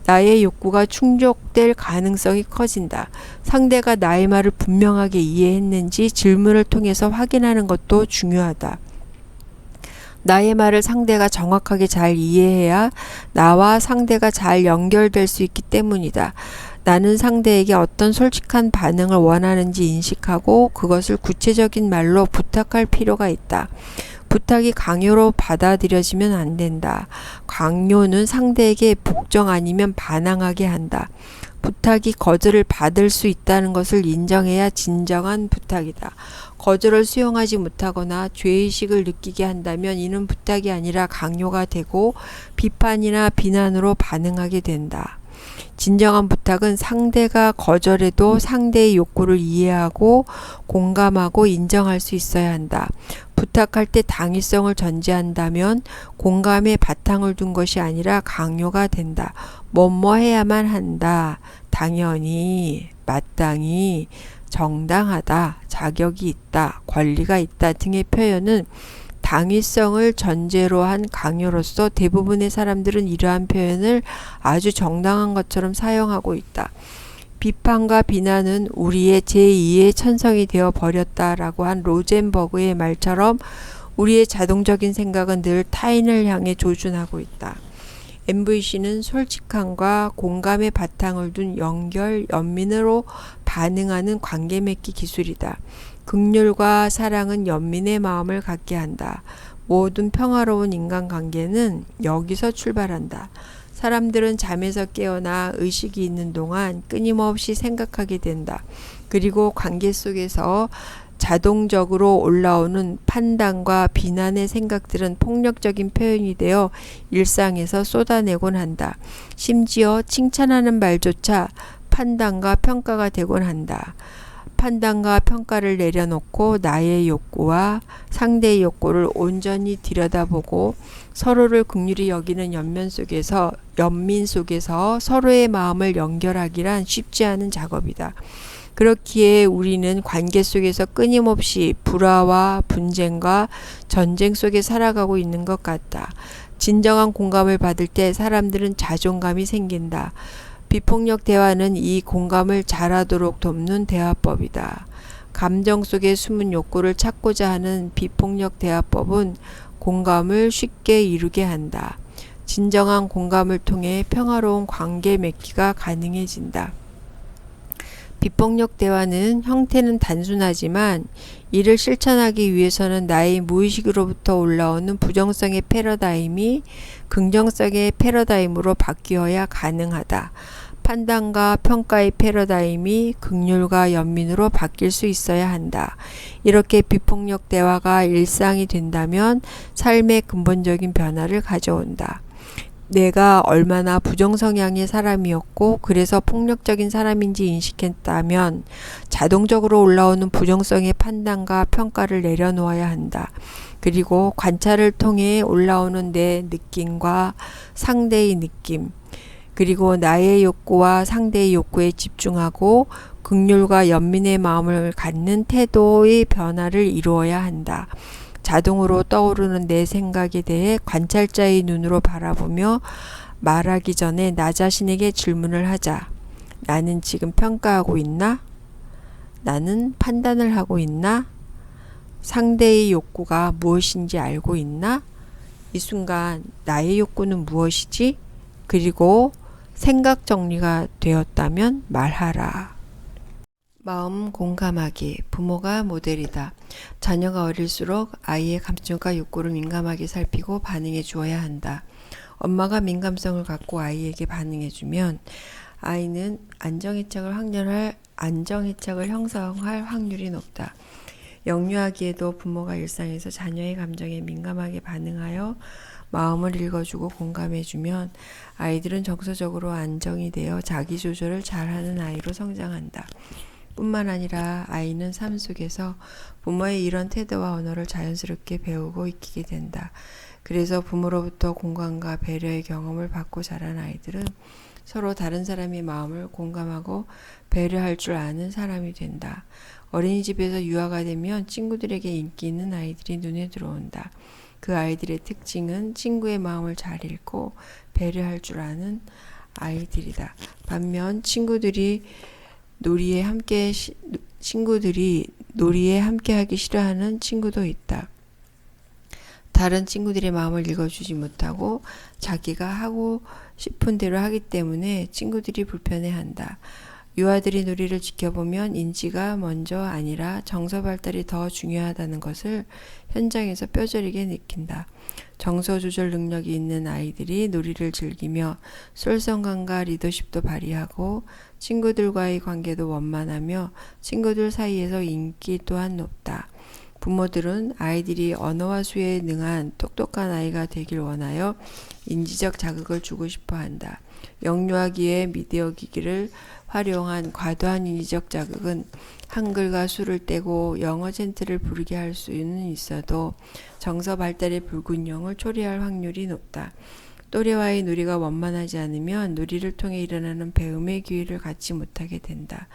나의 욕구가 충족될 가능성이 커진다. 상대가 나의 말을 분명하게 이해했는지 질문을 통해서 확인하는 것도 중요하다. 나의 말을 상대가 정확하게 잘 이해해야 나와 상대가 잘 연결될 수 있기 때문이다. 나는 상대에게 어떤 솔직한 반응을 원하는지 인식하고 그것을 구체적인 말로 부탁할 필요가 있다. 부탁이 강요로 받아들여지면 안 된다. 강요는 상대에게 복종 아니면 반항하게 한다. 부탁이 거절을 받을 수 있다는 것을 인정해야 진정한 부탁이다. 거절을 수용하지 못하거나 죄의식을 느끼게 한다면 이는 부탁이 아니라 강요가 되고 비판이나 비난으로 반응하게 된다. 진정한 부탁은 상대가 거절해도 상대의 욕구를 이해하고 공감하고 인정할 수 있어야 한다. 부탁할 때 당위성을 전제한다면 공감에 바탕을 둔 것이 아니라 강요가 된다. 뭐뭐 해야만 한다. 당연히, 마땅히, 정당하다, 자격이 있다, 권리가 있다 등의 표현은 당위성을 전제로 한 강요로서 대부분의 사람들은 이러한 표현을 아주 정당한 것처럼 사용하고 있다. 비판과 비난은 우리의 제2의 천성이 되어 버렸다라고 한 로젠버그의 말처럼 우리의 자동적인 생각은 늘 타인을 향해 조준하고 있다. MVC는 솔직함과 공감의 바탕을 둔 연결, 연민으로 반응하는 관계 맺기 기술이다. 긍휼과 사랑은 연민의 마음을 갖게 한다. 모든 평화로운 인간관계는 여기서 출발한다. 사람들은 잠에서 깨어나 의식이 있는 동안 끊임없이 생각하게 된다. 그리고 관계 속에서 자동적으로 올라오는 판단과 비난의 생각들은 폭력적인 표현이 되어 일상에서 쏟아내곤 한다. 심지어 칭찬하는 말조차 판단과 평가가 되곤 한다. 판단과 평가를 내려놓고 나의 욕구와 상대의 욕구를 온전히 들여다보고 서로를 긍휼히 여기는 연민 속에서 서로의 마음을 연결하기란 쉽지 않은 작업이다. 그렇기에 우리는 관계 속에서 끊임없이 불화와 분쟁과 전쟁 속에 살아가고 있는 것 같다. 진정한 공감을 받을 때 사람들은 자존감이 생긴다. 비폭력 대화는 이 공감을 잘하도록 돕는 대화법이다. 감정 속에 숨은 욕구를 찾고자 하는 비폭력 대화법은 공감을 쉽게 이루게 한다. 진정한 공감을 통해 평화로운 관계 맺기가 가능해진다. 비폭력 대화는 형태는 단순하지만 이를 실천하기 위해서는 나의 무의식으로부터 올라오는 부정성의 패러다임이 긍정성의 패러다임으로 바뀌어야 가능하다. 판단과 평가의 패러다임이 긍휼과 연민으로 바뀔 수 있어야 한다. 이렇게 비폭력 대화가 일상이 된다면 삶의 근본적인 변화를 가져온다. 내가 얼마나 부정성향의 사람이었고 그래서 폭력적인 사람인지 인식했다면 자동적으로 올라오는 부정성의 판단과 평가를 내려놓아야 한다. 그리고 관찰을 통해 올라오는 내 느낌과 상대의 느낌, 그리고 나의 욕구와 상대의 욕구에 집중하고 긍휼과 연민의 마음을 갖는 태도의 변화를 이루어야 한다. 자동으로 떠오르는 내 생각에 대해 관찰자의 눈으로 바라보며 말하기 전에 나 자신에게 질문을 하자. 나는 지금 평가하고 있나? 나는 판단을 하고 있나? 상대의 욕구가 무엇인지 알고 있나? 이 순간 나의 욕구는 무엇이지? 그리고 생각 정리가 되었다면 말하라. 마음 공감하기. 부모가 모델이다. 자녀가 어릴수록 아이의 감정과 욕구를 민감하게 살피고 반응해 주어야 한다. 엄마가 민감성을 갖고 아이에게 반응해주면 아이는 안정애착을 형성할 확률이 높다. 영유아기에도 부모가 일상에서 자녀의 감정에 민감하게 반응하여 마음을 읽어주고 공감해주면 아이들은 정서적으로 안정이 되어 자기조절을 잘하는 아이로 성장한다. 뿐만 아니라 아이는 삶 속에서 부모의 이런 태도와 언어를 자연스럽게 배우고 익히게 된다. 그래서 부모로부터 공감과 배려의 경험을 받고 자란 아이들은 서로 다른 사람의 마음을 공감하고 배려할 줄 아는 사람이 된다. 어린이집에서 유아가 되면 친구들에게 인기 있는 아이들이 눈에 들어온다. 그 아이들의 특징은 친구의 마음을 잘 읽고 배려할 줄 아는 아이들이다. 반면 친구들이 놀이에 함께하기 싫어하는 친구도 있다. 다른 친구들의 마음을 읽어주지 못하고 자기가 하고 싶은 대로 하기 때문에 친구들이 불편해한다. 유아들이 놀이를 지켜보면 인지가 먼저 아니라 정서 발달이 더 중요하다는 것을 현장에서 뼈저리게 느낀다. 정서 조절 능력이 있는 아이들이 놀이를 즐기며 솔선감과 리더십도 발휘하고 친구들과의 관계도 원만하며 친구들 사이에서 인기 또한 높다. 부모들은 아이들이 언어와 수에 능한 똑똑한 아이가 되길 원하여 인지적 자극을 주고 싶어 한다. 영유아기의 미디어 기기를 활용한 과도한 인지적 자극은 한글과 수를 떼고 영어 젠트를 부르게 할 수는 있어도 정서 발달의 불균형을 초래할 확률이 높다. 또래와의 놀이가 원만하지 않으면 놀이를 통해 일어나는 배움의 기회를 갖지 못하게 된다.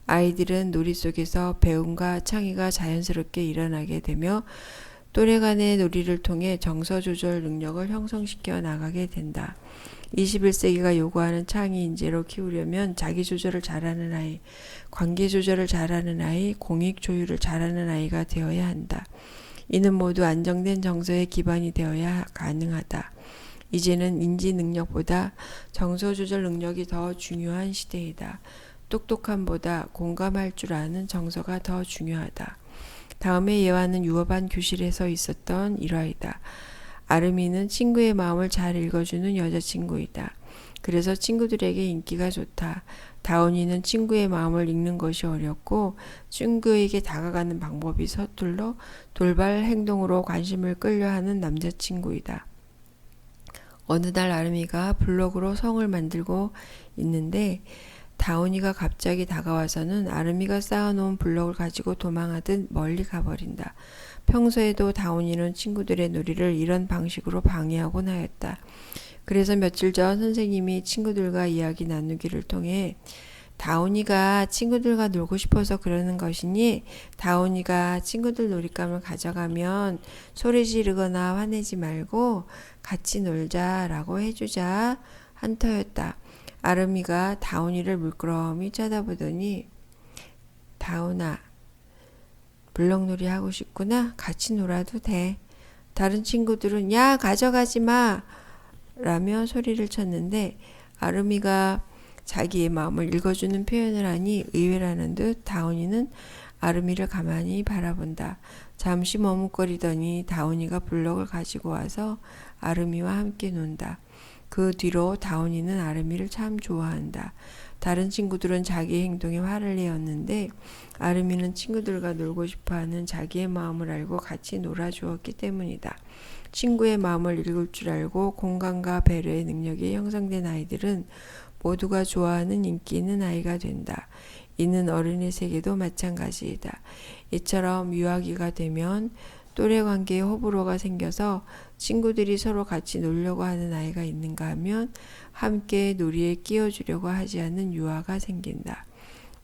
아이들은 놀이 속에서 배움과 창의가 자연스럽게 일어나게 되며 또래 간의 놀이를 통해 정서 조절 능력을 형성시켜 나가게 된다. 21세기가 요구하는 창의 인재로 키우려면 자기 조절을 잘하는 아이, 관계 조절을 잘하는 아이, 공익 조율을 잘하는 아이가 되어야 한다. 이는 모두 안정된 정서의 기반이 되어야 가능하다. 이제는 인지 능력보다 정서 조절 능력이 더 중요한 시대이다. 똑똑함보다 공감할 줄 아는 정서가 더 중요하다. 다음의 예화는 유어반 교실에서 있었던 일화이다. 아름이는 친구의 마음을 잘 읽어주는 여자친구이다. 그래서 친구들에게 인기가 좋다. 다운이는 친구의 마음을 읽는 것이 어렵고 친구에게 다가가는 방법이 서툴러 돌발 행동으로 관심을 끌려 하는 남자친구이다. 어느 날 아름이가 블록으로 성을 만들고 있는데 다운이가 갑자기 다가와서는 아름이가 쌓아놓은 블록을 가지고 도망하듯 멀리 가버린다. 평소에도 다운이는 친구들의 놀이를 이런 방식으로 방해하곤 하였다. 그래서 며칠 전 선생님이 친구들과 이야기 나누기를 통해 다운이가 친구들과 놀고 싶어서 그러는 것이니 다운이가 친구들 놀잇감을 가져가면 소리 지르거나 화내지 말고 같이 놀자라고 해주자 한 터였다. 아름이가 다운이를 물끄러미 쳐다보더니 다운아, 블럭놀이 하고 싶구나? 같이 놀아도 돼. 다른 친구들은 야, 가져가지 마! 라며 소리를 쳤는데 아름이가 자기의 마음을 읽어주는 표현을 하니 의외라는 듯 다운이는 아름이를 가만히 바라본다. 잠시 머뭇거리더니 다운이가 블럭을 가지고 와서 아름이와 함께 논다. 그 뒤로 다운이는 아름이를 참 좋아한다. 다른 친구들은 자기 행동에 화를 내었는데 아름이는 친구들과 놀고 싶어하는 자기의 마음을 알고 같이 놀아주었기 때문이다. 친구의 마음을 읽을 줄 알고 공감과 배려의 능력이 형성된 아이들은 모두가 좋아하는 인기 있는 아이가 된다. 이는 어른의 세계도 마찬가지이다. 이처럼 유아기가 되면 또래 관계에 호불호가 생겨서 친구들이 서로 같이 놀려고 하는 아이가 있는가 하면 함께 놀이에 끼워주려고 하지 않는 유아가 생긴다.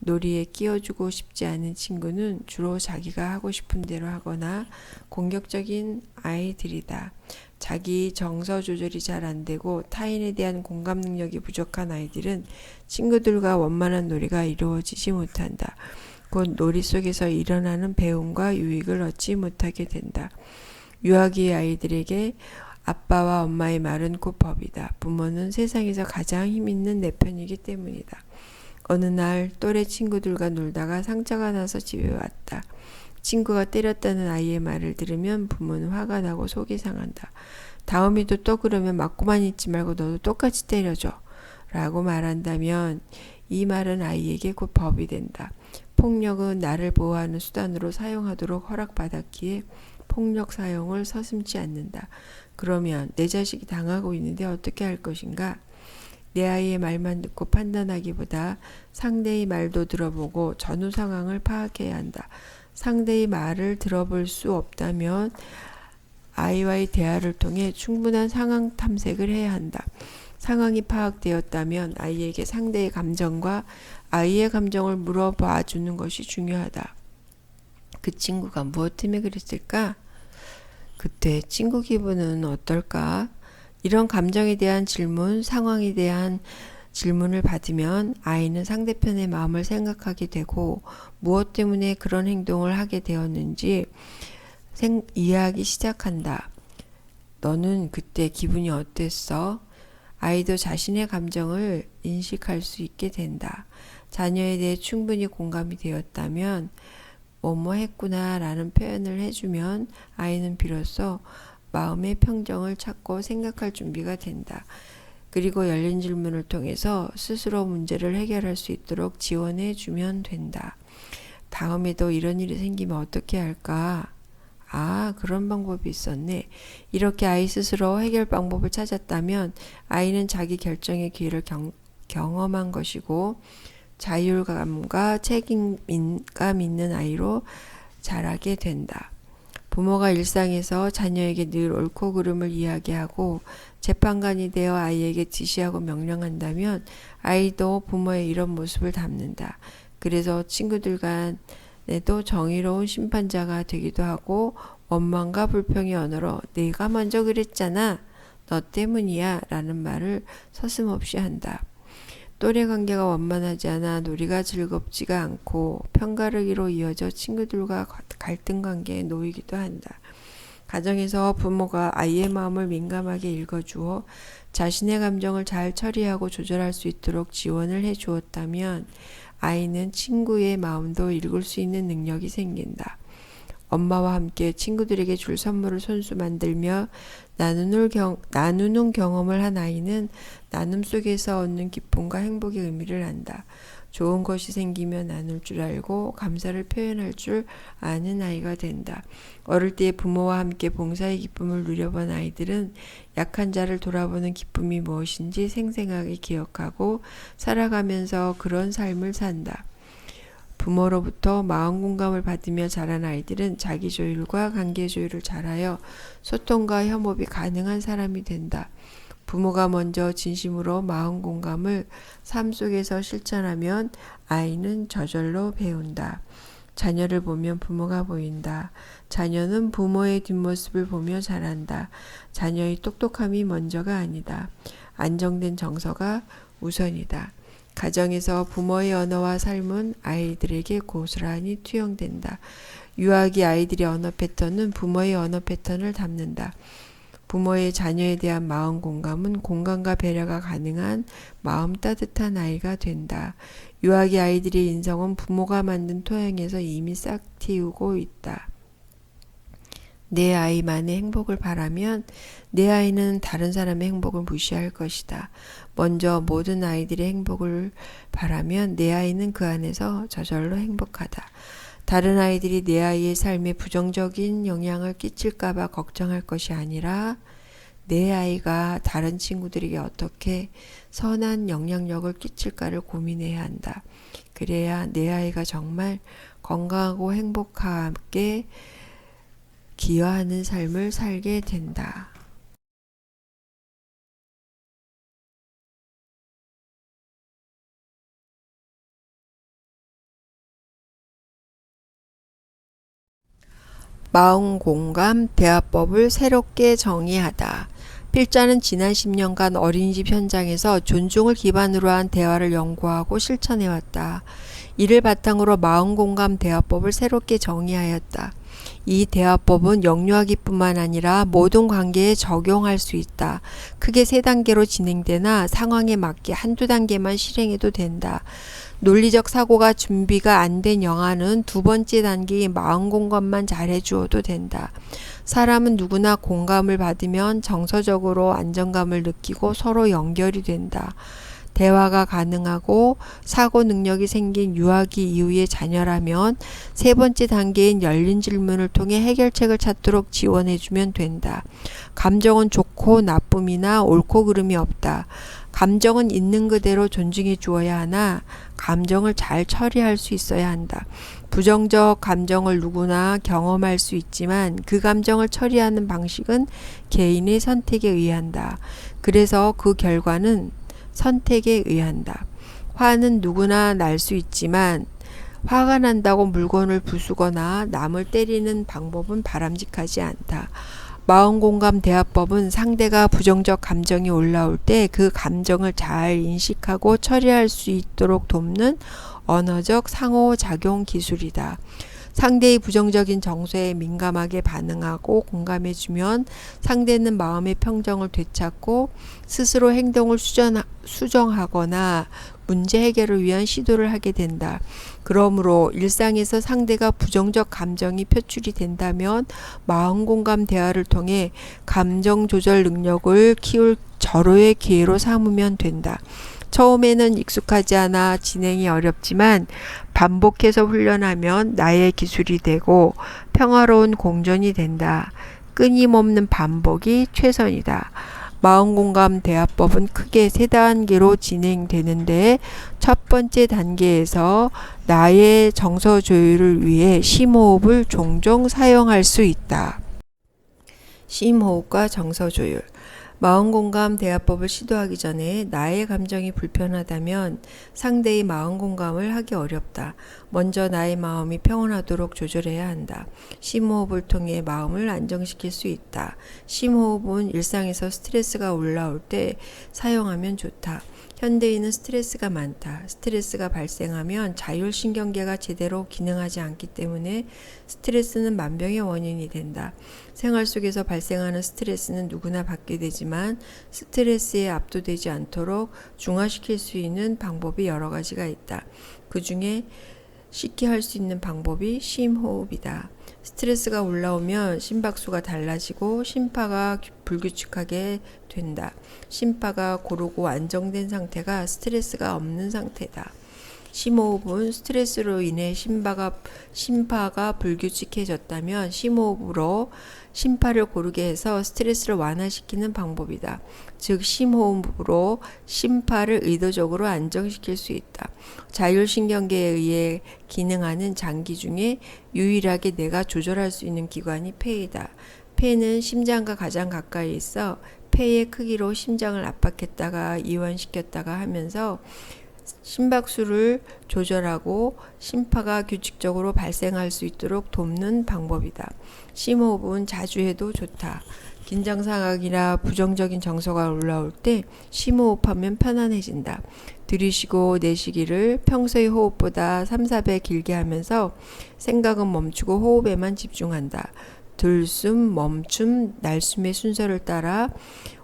놀이에 끼워주고 싶지 않은 친구는 주로 자기가 하고 싶은 대로 하거나 공격적인 아이들이다. 자기 정서 조절이 잘 안 되고 타인에 대한 공감 능력이 부족한 아이들은 친구들과 원만한 놀이가 이루어지지 못한다. 곧 놀이 속에서 일어나는 배움과 유익을 얻지 못하게 된다. 유아기의 아이들에게 아빠와 엄마의 말은 곧 법이다. 부모는 세상에서 가장 힘있는 내 편이기 때문이다. 어느 날 또래 친구들과 놀다가 상처가 나서 집에 왔다. 친구가 때렸다는 아이의 말을 들으면 부모는 화가 나고 속이 상한다. 다음에도 또 그러면 맞고만 있지 말고 너도 똑같이 때려줘 라고 말한다면 이 말은 아이에게 곧 법이 된다. 폭력은 나를 보호하는 수단으로 사용하도록 허락받았기에 폭력 사용을 서슴지 않는다. 그러면 내 자식이 당하고 있는데 어떻게 할 것인가? 내 아이의 말만 듣고 판단하기보다 상대의 말도 들어보고 전후 상황을 파악해야 한다. 상대의 말을 들어볼 수 없다면 아이와의 대화를 통해 충분한 상황 탐색을 해야 한다. 상황이 파악되었다면 아이에게 상대의 감정과 아이의 감정을 물어봐 주는 것이 중요하다. 그 친구가 무엇 때문에 그랬을까? 그때 친구 기분은 어떨까? 이런 감정에 대한 질문, 상황에 대한 질문을 받으면 아이는 상대편의 마음을 생각하게 되고 무엇 때문에 그런 행동을 하게 되었는지 이해하기 시작한다. 너는 그때 기분이 어땠어? 아이도 자신의 감정을 인식할 수 있게 된다. 자녀에 대해 충분히 공감이 되었다면 뭐뭐 했구나 라는 표현을 해주면 아이는 비로소 마음의 평정을 찾고 생각할 준비가 된다. 그리고 열린 질문을 통해서 스스로 문제를 해결할 수 있도록 지원해 주면 된다. 다음에도 이런 일이 생기면 어떻게 할까? 아, 그런 방법이 있었네. 이렇게 아이 스스로 해결 방법을 찾았다면 아이는 자기 결정의 기회를 경험한 것이고 자율감과 책임감 있는 아이로 자라게 된다. 부모가 일상에서 자녀에게 늘 옳고 그름을 이야기하고 재판관이 되어 아이에게 지시하고 명령한다면 아이도 부모의 이런 모습을 닮는다. 그래서 친구들 간에도 정의로운 심판자가 되기도 하고 원망과 불평의 언어로 내가 먼저 그랬잖아. 너 때문이야 라는 말을 서슴없이 한다. 또래 관계가 원만하지 않아 놀이가 즐겁지가 않고 편가르기로 이어져 친구들과 갈등 관계에 놓이기도 한다. 가정에서 부모가 아이의 마음을 민감하게 읽어주어 자신의 감정을 잘 처리하고 조절할 수 있도록 지원을 해 주었다면 아이는 친구의 마음도 읽을 수 있는 능력이 생긴다. 엄마와 함께 친구들에게 줄 선물을 손수 만들며 나누는 경험을 한 아이는 나눔 속에서 얻는 기쁨과 행복의 의미를 안다. 좋은 것이 생기면 나눌 줄 알고 감사를 표현할 줄 아는 아이가 된다. 어릴 때 부모와 함께 봉사의 기쁨을 누려본 아이들은 약한 자를 돌아보는 기쁨이 무엇인지 생생하게 기억하고 살아가면서 그런 삶을 산다. 부모로부터 마음 공감을 받으며 자란 아이들은 자기 조율과 관계 조율을 잘하여 소통과 협업이 가능한 사람이 된다. 부모가 먼저 진심으로 마음 공감을 삶 속에서 실천하면 아이는 저절로 배운다. 자녀를 보면 부모가 보인다. 자녀는 부모의 뒷모습을 보며 자란다. 자녀의 똑똑함이 먼저가 아니다. 안정된 정서가 우선이다. 가정에서 부모의 언어와 삶은 아이들에게 고스란히 투영된다. 유아기 아이들의 언어 패턴은 부모의 언어 패턴을 담는다. 부모의 자녀에 대한 마음 공감은 공감과 배려가 가능한 마음 따뜻한 아이가 된다. 유아기 아이들의 인성은 부모가 만든 토양에서 이미 싹 틔우고 있다. 내 아이만의 행복을 바라면 내 아이는 다른 사람의 행복을 무시할 것이다. 먼저 모든 아이들의 행복을 바라면 내 아이는 그 안에서 저절로 행복하다. 다른 아이들이 내 아이의 삶에 부정적인 영향을 끼칠까봐 걱정할 것이 아니라 내 아이가 다른 친구들에게 어떻게 선한 영향력을 끼칠까를 고민해야 한다. 그래야 내 아이가 정말 건강하고 행복하게 기여하는 삶을 살게 된다. 마음공감 대화법을 새롭게 정의하다. 필자는 지난 10년간 어린이집 현장에서 존중을 기반으로 한 대화를 연구하고 실천해왔다. 이를 바탕으로 마음공감 대화법을 새롭게 정의하였다. 이 대화법은 영유아기뿐만 아니라 모든 관계에 적용할 수 있다. 크게 3단계로 진행되나 상황에 맞게 한두 단계만 실행해도 된다. 논리적 사고가 준비가 안 된 영아는 2번째 단계인 마음 공감만 잘해주어도 된다. 사람은 누구나 공감을 받으면 정서적으로 안정감을 느끼고 서로 연결이 된다. 대화가 가능하고 사고 능력이 생긴 유아기 이후의 자녀라면 3번째 단계인 열린 질문을 통해 해결책을 찾도록 지원해주면 된다. 감정은 좋고 나쁨이나 옳고 그름이 없다. 감정은 있는 그대로 존중해 주어야 하나 감정을 잘 처리할 수 있어야 한다. 부정적 감정을 누구나 경험할 수 있지만 그 감정을 처리하는 방식은 개인의 선택에 의한다. 그래서 그 결과는 선택에 의한다. 화는 누구나 날 수 있지만 화가 난다고 물건을 부수거나 남을 때리는 방법은 바람직하지 않다. 마음공감 대화법은 상대가 부정적 감정이 올라올 때 그 감정을 잘 인식하고 처리할 수 있도록 돕는 언어적 상호작용 기술이다. 상대의 부정적인 정서에 민감하게 반응하고 공감해주면 상대는 마음의 평정을 되찾고 스스로 행동을 수정하거나 문제 해결을 위한 시도를 하게 된다. 그러므로 일상에서 상대가 부정적 감정이 표출이 된다면 마음공감 대화를 통해 감정 조절 능력을 키울 절호의 기회로 삼으면 된다. 처음에는 익숙하지 않아 진행이 어렵지만 반복해서 훈련하면 나의 기술이 되고 평화로운 공존이 된다. 끊임없는 반복이 최선이다. 마음공감 대화법은 크게 3단계로 진행되는데 첫 번째 단계에서 나의 정서 조율을 위해 심호흡을 종종 사용할 수 있다. 심호흡과 정서 조율. 마음공감 대화법을 시도하기 전에 나의 감정이 불편하다면 상대의 마음공감을 하기 어렵다. 먼저 나의 마음이 평온하도록 조절해야 한다. 심호흡을 통해 마음을 안정시킬 수 있다. 심호흡은 일상에서 스트레스가 올라올 때 사용하면 좋다. 현대인은 스트레스가 많다. 스트레스가 발생하면 자율신경계가 제대로 기능하지 않기 때문에 스트레스는 만병의 원인이 된다. 생활 속에서 발생하는 스트레스는 누구나 받게 되지만 스트레스에 압도되지 않도록 중화시킬 수 있는 방법이 여러 가지가 있다. 그 중에 쉽게 할 수 있는 방법이 심호흡이다. 스트레스가 올라오면 심박수가 달라지고 심파가 불규칙하게 된다. 심파가 고르고 안정된 상태가 스트레스가 없는 상태다. 심호흡은 스트레스로 인해 심파가 불규칙해졌다면 심호흡으로 심파를 고르게 해서 스트레스를 완화시키는 방법이다. 즉 심호흡으로 심파를 의도적으로 안정시킬 수 있다. 자율신경계에 의해 기능하는 장기 중에 유일하게 내가 조절할 수 있는 기관이 폐이다. 폐는 심장과 가장 가까이 있어 폐의 크기로 심장을 압박했다가 이완시켰다가 하면서 심박수를 조절하고 심파가 규칙적으로 발생할 수 있도록 돕는 방법이다. 심호흡은 자주 해도 좋다. 긴장 상황이나 부정적인 정서가 올라올 때 심호흡하면 편안해진다. 들이쉬고 내쉬기를 평소의 호흡보다 3, 4배 길게 하면서 생각은 멈추고 호흡에만 집중한다. 들숨, 멈춤, 날숨의 순서를 따라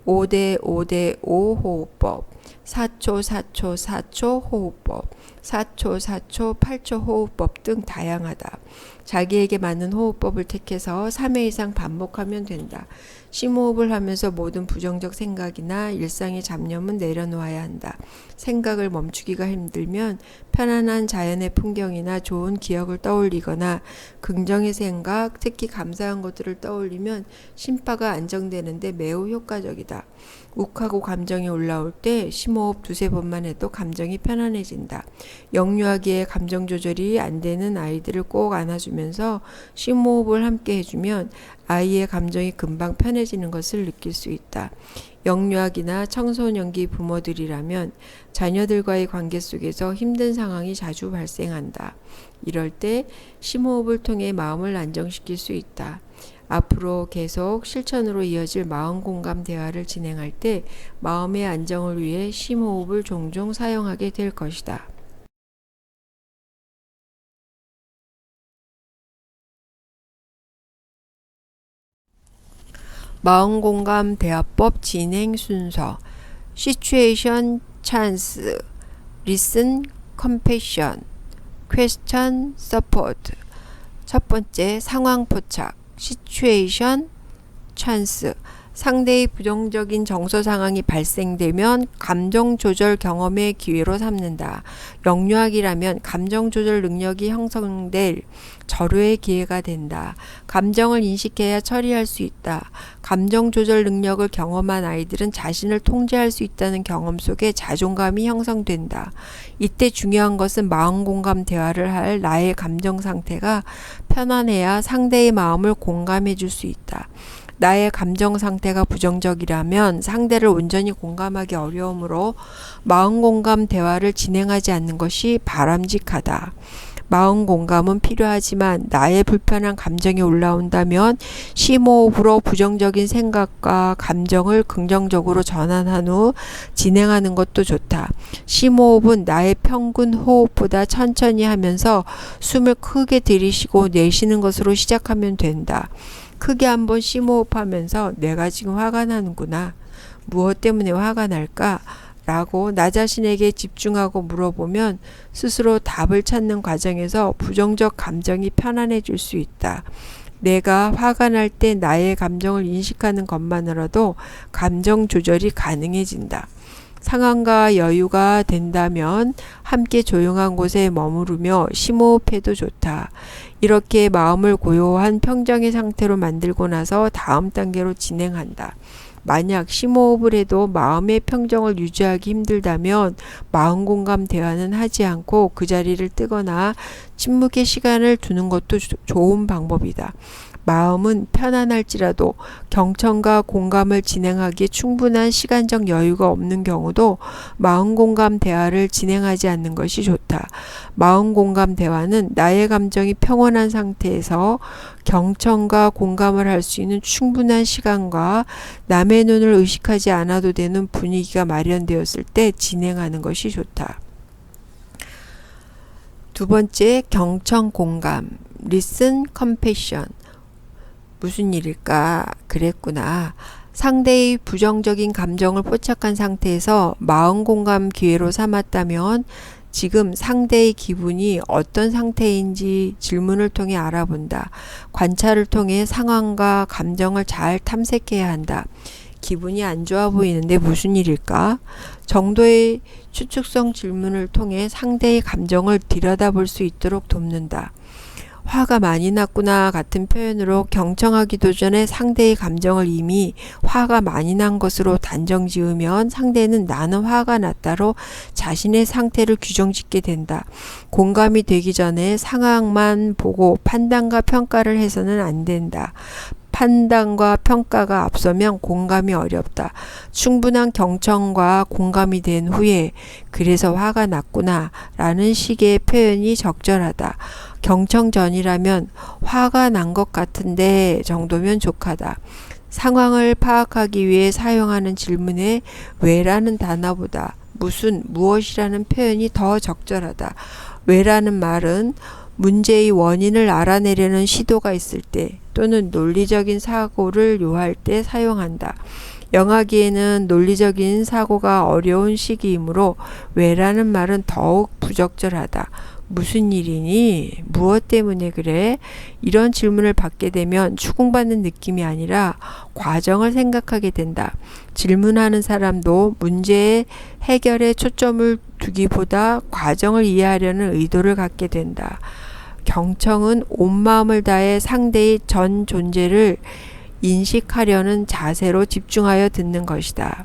5대 5대 5 호흡법, 4초 4초 4초 호흡법, 4초 4초 8초 호흡법 등 다양하다. 자기에게 맞는 호흡법을 택해서 3회 이상 반복하면 된다. 심호흡을 하면서 모든 부정적 생각이나 일상의 잡념은 내려놓아야 한다. 생각을 멈추기가 힘들면 편안한 자연의 풍경이나 좋은 기억을 떠올리거나 긍정의 생각, 특히 감사한 것들을 떠올리면 심파가 안정되는데 매우 효과적이다. 욱하고 감정이 올라올 때 심호흡 2-3번만 해도 감정이 편안해진다. 역류하기에 감정 조절이 안 되는 아이들을 꼭 안아주면서 심호흡을 함께 해주면 아이의 감정이 금방 편해지는 것을 느낄 수 있다. 역류학이나 청소년기 부모들이라면 자녀들과의 관계 속에서 힘든 상황이 자주 발생한다. 이럴 때 심호흡을 통해 마음을 안정시킬 수 있다. 앞으로 계속 실천으로 이어질 마음 공감 대화를 진행할 때 마음의 안정을 위해 심호흡을 종종 사용하게 될 것이다. 마음 공감 대화법 진행 순서 시츄에이션 찬스 리슨 컴패션 퀘스천 서포트 첫 번째 상황 포착 시츄에이션 찬스 상대의 부정적인 정서 상황이 발생되면 감정 조절 경험의 기회로 삼는다. 역류학이라면 감정 조절 능력이 형성될 절호의 기회가 된다. 감정을 인식해야 처리할 수 있다. 감정 조절 능력을 경험한 아이들은 자신을 통제할 수 있다는 경험 속에 자존감이 형성된다. 이때 중요한 것은 마음 공감 대화를 할 나의 감정 상태가 편안해야 상대의 마음을 공감해 줄 수 있다. 나의 감정 상태가 부정적이라면 상대를 온전히 공감하기 어려우므로 마음 공감 대화를 진행하지 않는 것이 바람직하다. 마음 공감은 필요하지만 나의 불편한 감정이 올라온다면 심호흡으로 부정적인 생각과 감정을 긍정적으로 전환한 후 진행하는 것도 좋다. 심호흡은 나의 평균 호흡보다 천천히 하면서 숨을 크게 들이쉬고 내쉬는 것으로 시작하면 된다. 크게 한번 심호흡하면서 내가 지금 화가 나는구나. 무엇 때문에 화가 날까? 라고 나 자신에게 집중하고 물어보면 스스로 답을 찾는 과정에서 부정적 감정이 편안해질 수 있다. 내가 화가 날 때 나의 감정을 인식하는 것만으로도 감정 조절이 가능해진다. 상황과 여유가 된다면 함께 조용한 곳에 머무르며 심호흡해도 좋다. 이렇게 마음을 고요한 평정의 상태로 만들고 나서 다음 단계로 진행한다. 만약 심호흡을 해도 마음의 평정을 유지하기 힘들다면 마음 공감 대화는 하지 않고 그 자리를 뜨거나 침묵의 시간을 두는 것도 좋은 방법이다. 마음은 편안할지라도 경청과 공감을 진행하기에 충분한 시간적 여유가 없는 경우도 마음 공감 대화를 진행하지 않는 것이 좋다. 마음 공감 대화는 나의 감정이 평온한 상태에서 경청과 공감을 할 수 있는 충분한 시간과 남의 눈을 의식하지 않아도 되는 분위기가 마련되었을 때 진행하는 것이 좋다. 두 번째, 경청 공감, listen compassion. 무슨 일일까? 그랬구나. 상대의 부정적인 감정을 포착한 상태에서 마음 공감 기회로 삼았다면 지금 상대의 기분이 어떤 상태인지 질문을 통해 알아본다. 관찰을 통해 상황과 감정을 잘 탐색해야 한다. 기분이 안 좋아 보이는데 무슨 일일까? 정도의 추측성 질문을 통해 상대의 감정을 들여다볼 수 있도록 돕는다. 화가 많이 났구나 같은 표현으로 경청하기도 전에 상대의 감정을 이미 화가 많이 난 것으로 단정 지으면 상대는 나는 화가 났다로 자신의 상태를 규정짓게 된다. 공감이 되기 전에 상황만 보고 판단과 평가를 해서는 안 된다. 판단과 평가가 앞서면 공감이 어렵다. 충분한 경청과 공감이 된 후에 그래서 화가 났구나 라는 식의 표현이 적절하다. 경청 전이라면 화가 난 것 같은데 정도면 족하다. 상황을 파악하기 위해 사용하는 질문에 왜라는 단어보다 무엇이라는 표현이 더 적절하다. 왜라는 말은 문제의 원인을 알아내려는 시도가 있을 때 또는 논리적인 사고를 요할 때 사용한다. 영하기에는 논리적인 사고가 어려운 시기이므로 왜라는 말은 더욱 부적절하다. 무슨 일이니? 무엇 때문에 그래? 이런 질문을 받게 되면 추궁받는 느낌이 아니라 과정을 생각하게 된다. 질문하는 사람도 문제의 해결에 초점을 두기보다 과정을 이해하려는 의도를 갖게 된다. 경청은 온 마음을 다해 상대의 전 존재를 인식하려는 자세로 집중하여 듣는 것이다.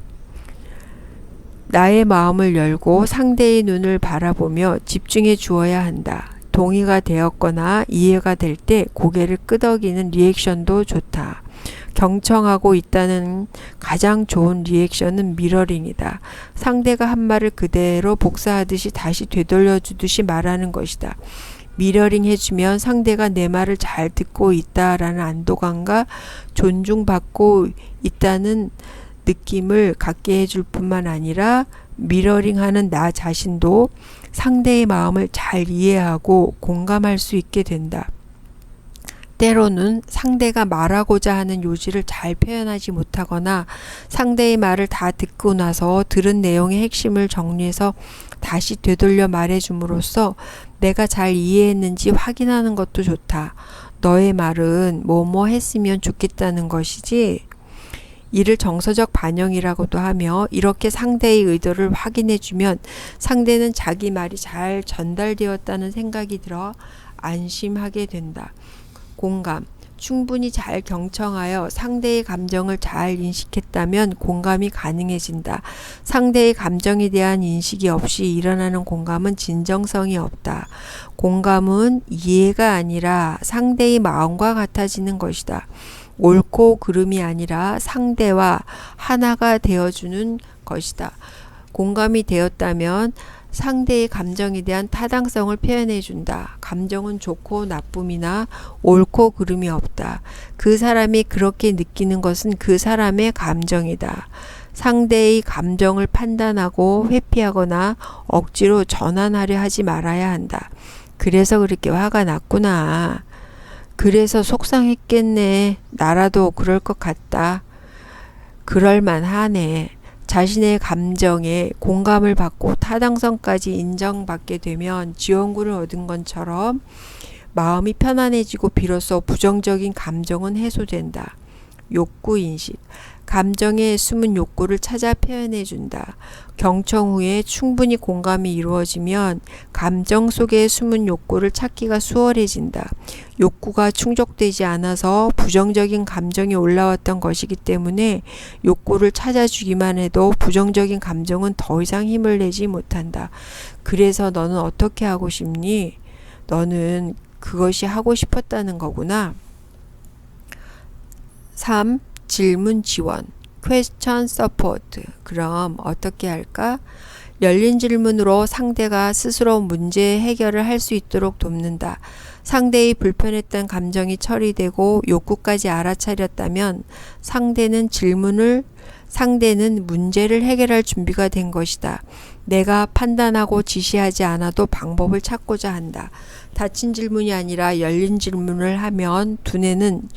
나의 마음을 열고 상대의 눈을 바라보며 집중해 주어야 한다. 동의가 되었거나 이해가 될 때 고개를 끄덕이는 리액션도 좋다. 경청하고 있다는 가장 좋은 리액션은 미러링이다. 상대가 한 말을 그대로 복사하듯이 다시 되돌려 주듯이 말하는 것이다. 미러링 해주면 상대가 내 말을 잘 듣고 있다라는 안도감과 존중받고 있다는 느낌을 갖게 해줄 뿐만 아니라 미러링하는 나 자신도 상대의 마음을 잘 이해하고 공감할 수 있게 된다. 때로는 상대가 말하고자 하는 요지를 잘 표현하지 못하거나 상대의 말을 다 듣고 나서 들은 내용의 핵심을 정리해서 다시 되돌려 말해줌으로써 내가 잘 이해했는지 확인하는 것도 좋다. 너의 말은 뭐뭐 했으면 좋겠다는 것이지? 이를 정서적 반영이라고도 하며 이렇게 상대의 의도를 확인해주면 상대는 자기 말이 잘 전달되었다는 생각이 들어 안심하게 된다. 공감. 충분히 잘 경청하여 상대의 감정을 잘 인식했다면 공감이 가능해진다. 상대의 감정에 대한 인식이 없이 일어나는 공감은 진정성이 없다. 공감은 이해가 아니라 상대의 마음과 같아지는 것이다. 옳고 그름이 아니라 상대와 하나가 되어주는 것이다. 공감이 되었다면 상대의 감정에 대한 타당성을 표현해준다. 감정은 좋고 나쁨이나 옳고 그름이 없다. 그 사람이 그렇게 느끼는 것은 그 사람의 감정이다. 상대의 감정을 판단하고 회피하거나 억지로 전환하려 하지 말아야 한다. 그래서 그렇게 화가 났구나. 그래서 속상했겠네. 나라도 그럴 것 같다. 그럴만하네. 자신의 감정에 공감을 받고 타당성까지 인정받게 되면 지원군을 얻은 것처럼 마음이 편안해지고 비로소 부정적인 감정은 해소된다. 욕구인식. 감정의 숨은 욕구를 찾아 표현해준다. 경청 후에 충분히 공감이 이루어지면 감정 속의 숨은 욕구를 찾기가 수월해진다. 욕구가 충족되지 않아서 부정적인 감정이 올라왔던 것이기 때문에 욕구를 찾아주기만 해도 부정적인 감정은 더 이상 힘을 내지 못한다. 그래서 너는 어떻게 하고 싶니? 너는 그것이 하고 싶었다는 거구나. 3. 질문 지원 question support. 그럼 어떻게 할까? 열린 질문으로 상대가 스스로 문제 해결을 할 수 있도록 돕는다. 상대의 불편했던 감정이 처리되고 욕구까지 알아차렸다면 상대는 문제를 해결할 준비가 된 것이다. 내가 판단하고 지시하지 않아도 방법을 찾고자 한다. 닫힌 질문이 아니라 열린 질문을 하면 두뇌는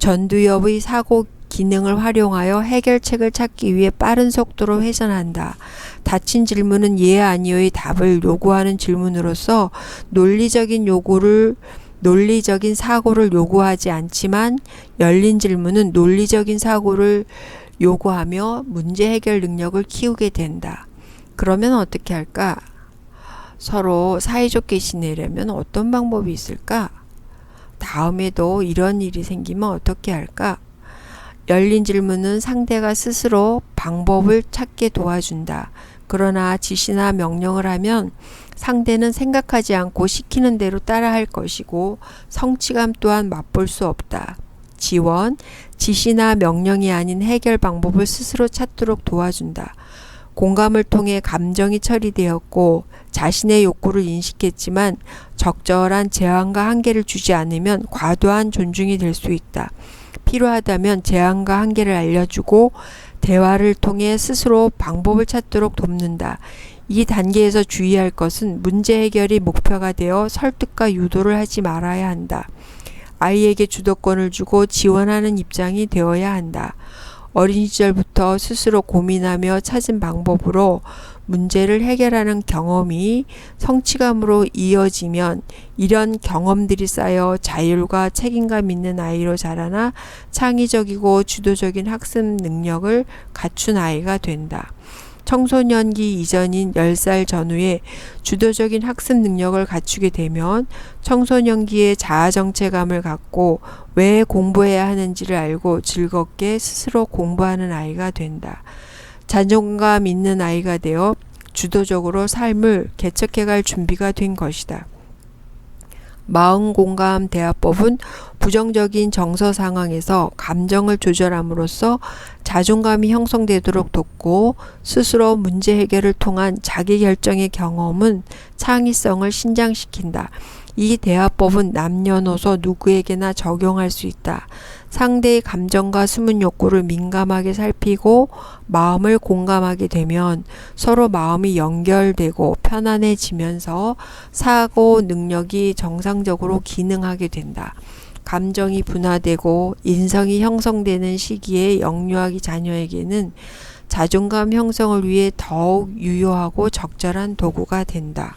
전두엽의 사고 기능을 활용하여 해결책을 찾기 위해 빠른 속도로 회전한다. 닫힌 질문은 예 아니오의 답을 요구하는 질문으로서 논리적인 사고를 요구하지 않지만 열린 질문은 논리적인 사고를 요구하며 문제 해결 능력을 키우게 된다. 그러면 어떻게 할까? 서로 사이좋게 지내려면 어떤 방법이 있을까? 다음에도 이런 일이 생기면 어떻게 할까? 열린 질문은 상대가 스스로 방법을 찾게 도와준다. 그러나 지시나 명령을 하면 상대는 생각하지 않고 시키는 대로 따라할 것이고 성취감 또한 맛볼 수 없다. 지원, 지시나 명령이 아닌 해결 방법을 스스로 찾도록 도와준다. 공감을 통해 감정이 처리되었고 자신의 욕구를 인식했지만 적절한 제한과 한계를 주지 않으면 과도한 존중이 될 수 있다. 필요하다면 제한과 한계를 알려주고 대화를 통해 스스로 방법을 찾도록 돕는다. 이 단계에서 주의할 것은 문제 해결이 목표가 되어 설득과 유도를 하지 말아야 한다. 아이에게 주도권을 주고 지원하는 입장이 되어야 한다. 어린 시절부터 스스로 고민하며 찾은 방법으로 문제를 해결하는 경험이 성취감으로 이어지면 이런 경험들이 쌓여 자율과 책임감 있는 아이로 자라나 창의적이고 주도적인 학습 능력을 갖춘 아이가 된다. 청소년기 이전인 10살 전후에 주도적인 학습 능력을 갖추게 되면 청소년기에 자아정체감을 갖고 왜 공부해야 하는지를 알고 즐겁게 스스로 공부하는 아이가 된다. 자존감 있는 아이가 되어 주도적으로 삶을 개척해갈 준비가 된 것이다. 마음공감 대화법은 부정적인 정서 상황에서 감정을 조절함으로써 자존감이 형성되도록 돕고 스스로 문제 해결을 통한 자기결정의 경험은 창의성을 신장시킨다. 이 대화법은 남녀노소 누구에게나 적용할 수 있다. 상대의 감정과 숨은 욕구를 민감하게 살피고 마음을 공감하게 되면 서로 마음이 연결되고 편안해지면서 사고 능력이 정상적으로 기능하게 된다. 감정이 분화되고 인성이 형성되는 시기에 영유아기 자녀에게는 자존감 형성을 위해 더욱 유효하고 적절한 도구가 된다.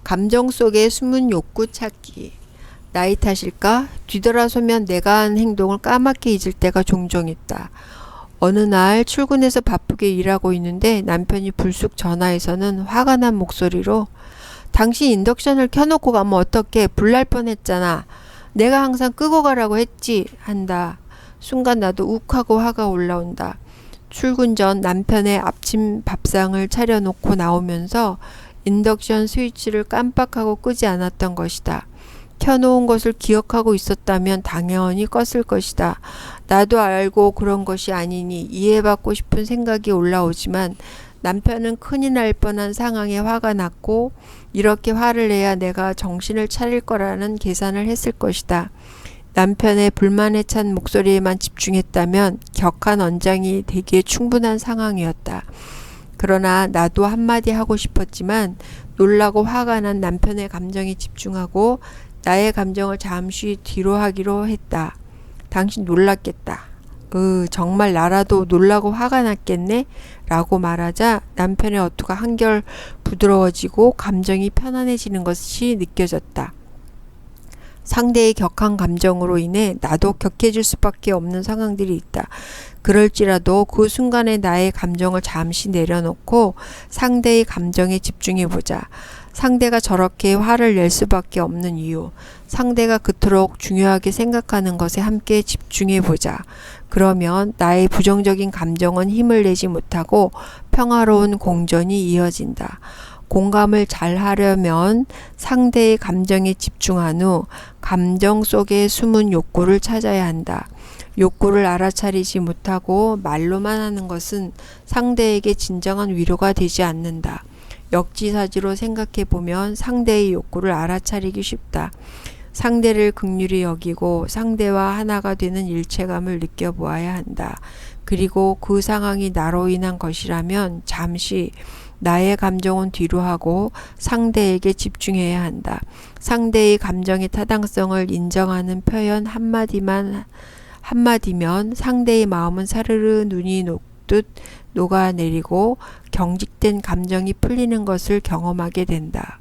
감정 속에 숨은 욕구 찾기. 나이 탓일까? 뒤돌아서면 내가 한 행동을 까맣게 잊을 때가 종종 있다. 어느 날 출근해서 바쁘게 일하고 있는데 남편이 불쑥 전화해서는 화가 난 목소리로 당신 인덕션을 켜놓고 가면 어떡해? 불날 뻔했잖아. 내가 항상 끄고 가라고 했지. 한다. 순간 나도 욱하고 화가 올라온다. 출근 전 남편의 아침 밥상을 차려놓고 나오면서 인덕션 스위치를 깜빡하고 끄지 않았던 것이다. 켜놓은 것을 기억하고 있었다면 당연히 껐을 것이다. 나도 알고 그런 것이 아니니 이해받고 싶은 생각이 올라오지만 남편은 큰일 날 뻔한 상황에 화가 났고 이렇게 화를 내야 내가 정신을 차릴 거라는 계산을 했을 것이다. 남편의 불만에 찬 목소리에만 집중했다면 격한 언장이 되기에 충분한 상황이었다. 그러나 나도 한마디 하고 싶었지만 놀라고 화가 난 남편의 감정에 집중하고 나의 감정을 잠시 뒤로 하기로 했다. 당신 놀랐겠다. 정말 나라도 놀라고 화가 났겠네? 라고 말하자 남편의 어투가 한결 부드러워지고 감정이 편안해지는 것이 느껴졌다. 상대의 격한 감정으로 인해 나도 격해질 수밖에 없는 상황들이 있다. 그럴지라도 그 순간에 나의 감정을 잠시 내려놓고 상대의 감정에 집중해보자. 상대가 저렇게 화를 낼 수밖에 없는 이유, 상대가 그토록 중요하게 생각하는 것에 함께 집중해보자. 그러면 나의 부정적인 감정은 힘을 내지 못하고 평화로운 공전이 이어진다. 공감을 잘 하려면 상대의 감정에 집중한 후 감정 속에 숨은 욕구를 찾아야 한다. 욕구를 알아차리지 못하고 말로만 하는 것은 상대에게 진정한 위로가 되지 않는다. 역지사지로 생각해보면 상대의 욕구를 알아차리기 쉽다. 상대를 긍휼히 여기고 상대와 하나가 되는 일체감을 느껴보아야 한다. 그리고 그 상황이 나로 인한 것이라면 잠시 나의 감정은 뒤로 하고 상대에게 집중해야 한다. 상대의 감정의 타당성을 인정하는 표현 한마디면 상대의 마음은 사르르 눈이 녹듯 녹아내리고 경직된 감정이 풀리는 것을 경험하게 된다.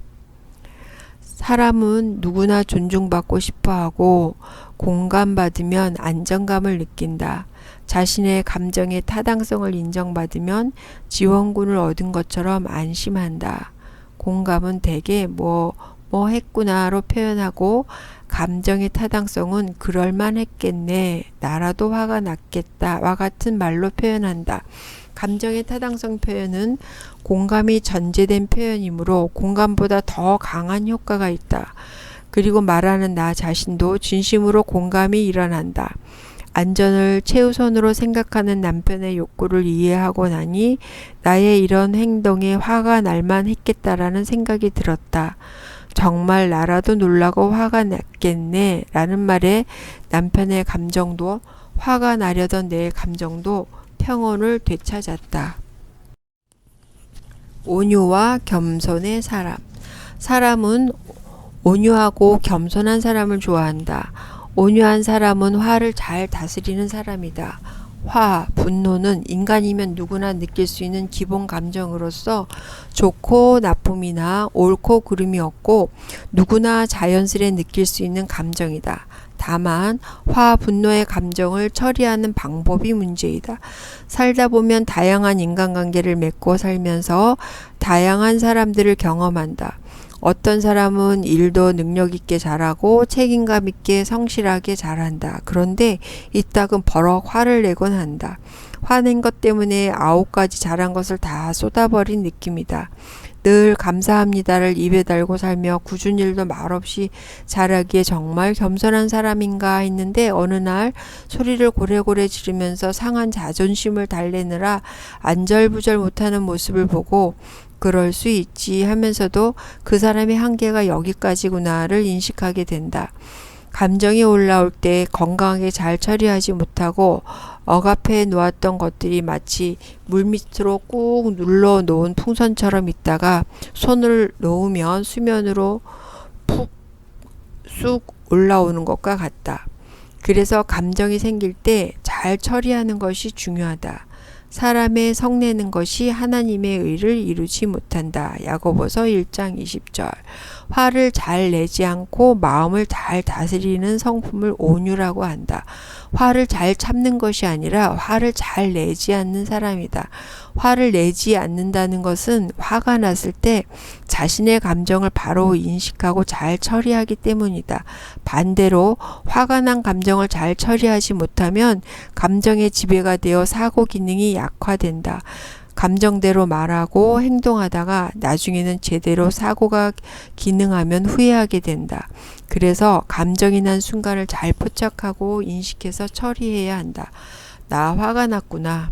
사람은 누구나 존중받고 싶어하고 공감받으면 안정감을 느낀다. 자신의 감정의 타당성을 인정받으면 지원군을 얻은 것처럼 안심한다. 공감은 대개 뭐 했구나로 표현하고 감정의 타당성은 그럴만했겠네, 나라도 화가 났겠다와 같은 말로 표현한다. 감정의 타당성 표현은 공감이 전제된 표현이므로 공감보다 더 강한 효과가 있다. 그리고 말하는 나 자신도 진심으로 공감이 일어난다. 안전을 최우선으로 생각하는 남편의 욕구를 이해하고 나니 나의 이런 행동에 화가 날만 했겠다라는 생각이 들었다. 정말 나라도 놀라고 화가 났겠네 라는 말에 남편의 감정도 화가 나려던 내 감정도 평온을 되찾았다. 온유와 겸손의 사람. 사람은 온유하고 겸손한 사람을 좋아한다. 온유한 사람은 화를 잘 다스리는 사람이다. 화, 분노는 인간이면 누구나 느낄 수 있는 기본 감정으로서 좋고 나쁨이나 옳고 그름이 없고 누구나 자연스레 느낄 수 있는 감정이다. 다만 화, 분노의 감정을 처리하는 방법이 문제이다. 살다 보면 다양한 인간관계를 맺고 살면서 다양한 사람들을 경험한다. 어떤 사람은 일도 능력 있게 잘하고 책임감 있게 성실하게 잘한다. 그런데 이따금 버럭 화를 내곤 한다. 화낸 것 때문에 9가지 잘한 것을 다 쏟아버린 느낌이다. 늘 감사합니다를 입에 달고 살며 굳은 일도 말없이 잘하기에 정말 겸손한 사람인가 했는데 어느 날 소리를 고래고래 지르면서 상한 자존심을 달래느라 안절부절 못하는 모습을 보고 그럴 수 있지 하면서도 그 사람의 한계가 여기까지구나를 인식하게 된다. 감정이 올라올 때 건강하게 잘 처리하지 못하고 억압해 놓았던 것들이 마치 물밑으로 꾹 눌러 놓은 풍선처럼 있다가 손을 놓으면 수면으로 푹 쑥 올라오는 것과 같다. 그래서 감정이 생길 때 잘 처리하는 것이 중요하다. 사람의 성내는 것이 하나님의 의를 이루지 못한다. 야고보서 1장 20절. 화를 잘 내지 않고 마음을 잘 다스리는 성품을 온유라고 한다. 화를 잘 참는 것이 아니라 화를 잘 내지 않는 사람이다. 화를 내지 않는다는 것은 화가 났을 때 자신의 감정을 바로 인식하고 잘 처리하기 때문이다. 반대로 화가 난 감정을 잘 처리하지 못하면 감정의 지배가 되어 사고 기능이 약화된다. 감정대로 말하고 행동하다가 나중에는 제대로 사고가 기능하면 후회하게 된다. 그래서 감정이 난 순간을 잘 포착하고 인식해서 처리해야 한다. 나 화가 났구나.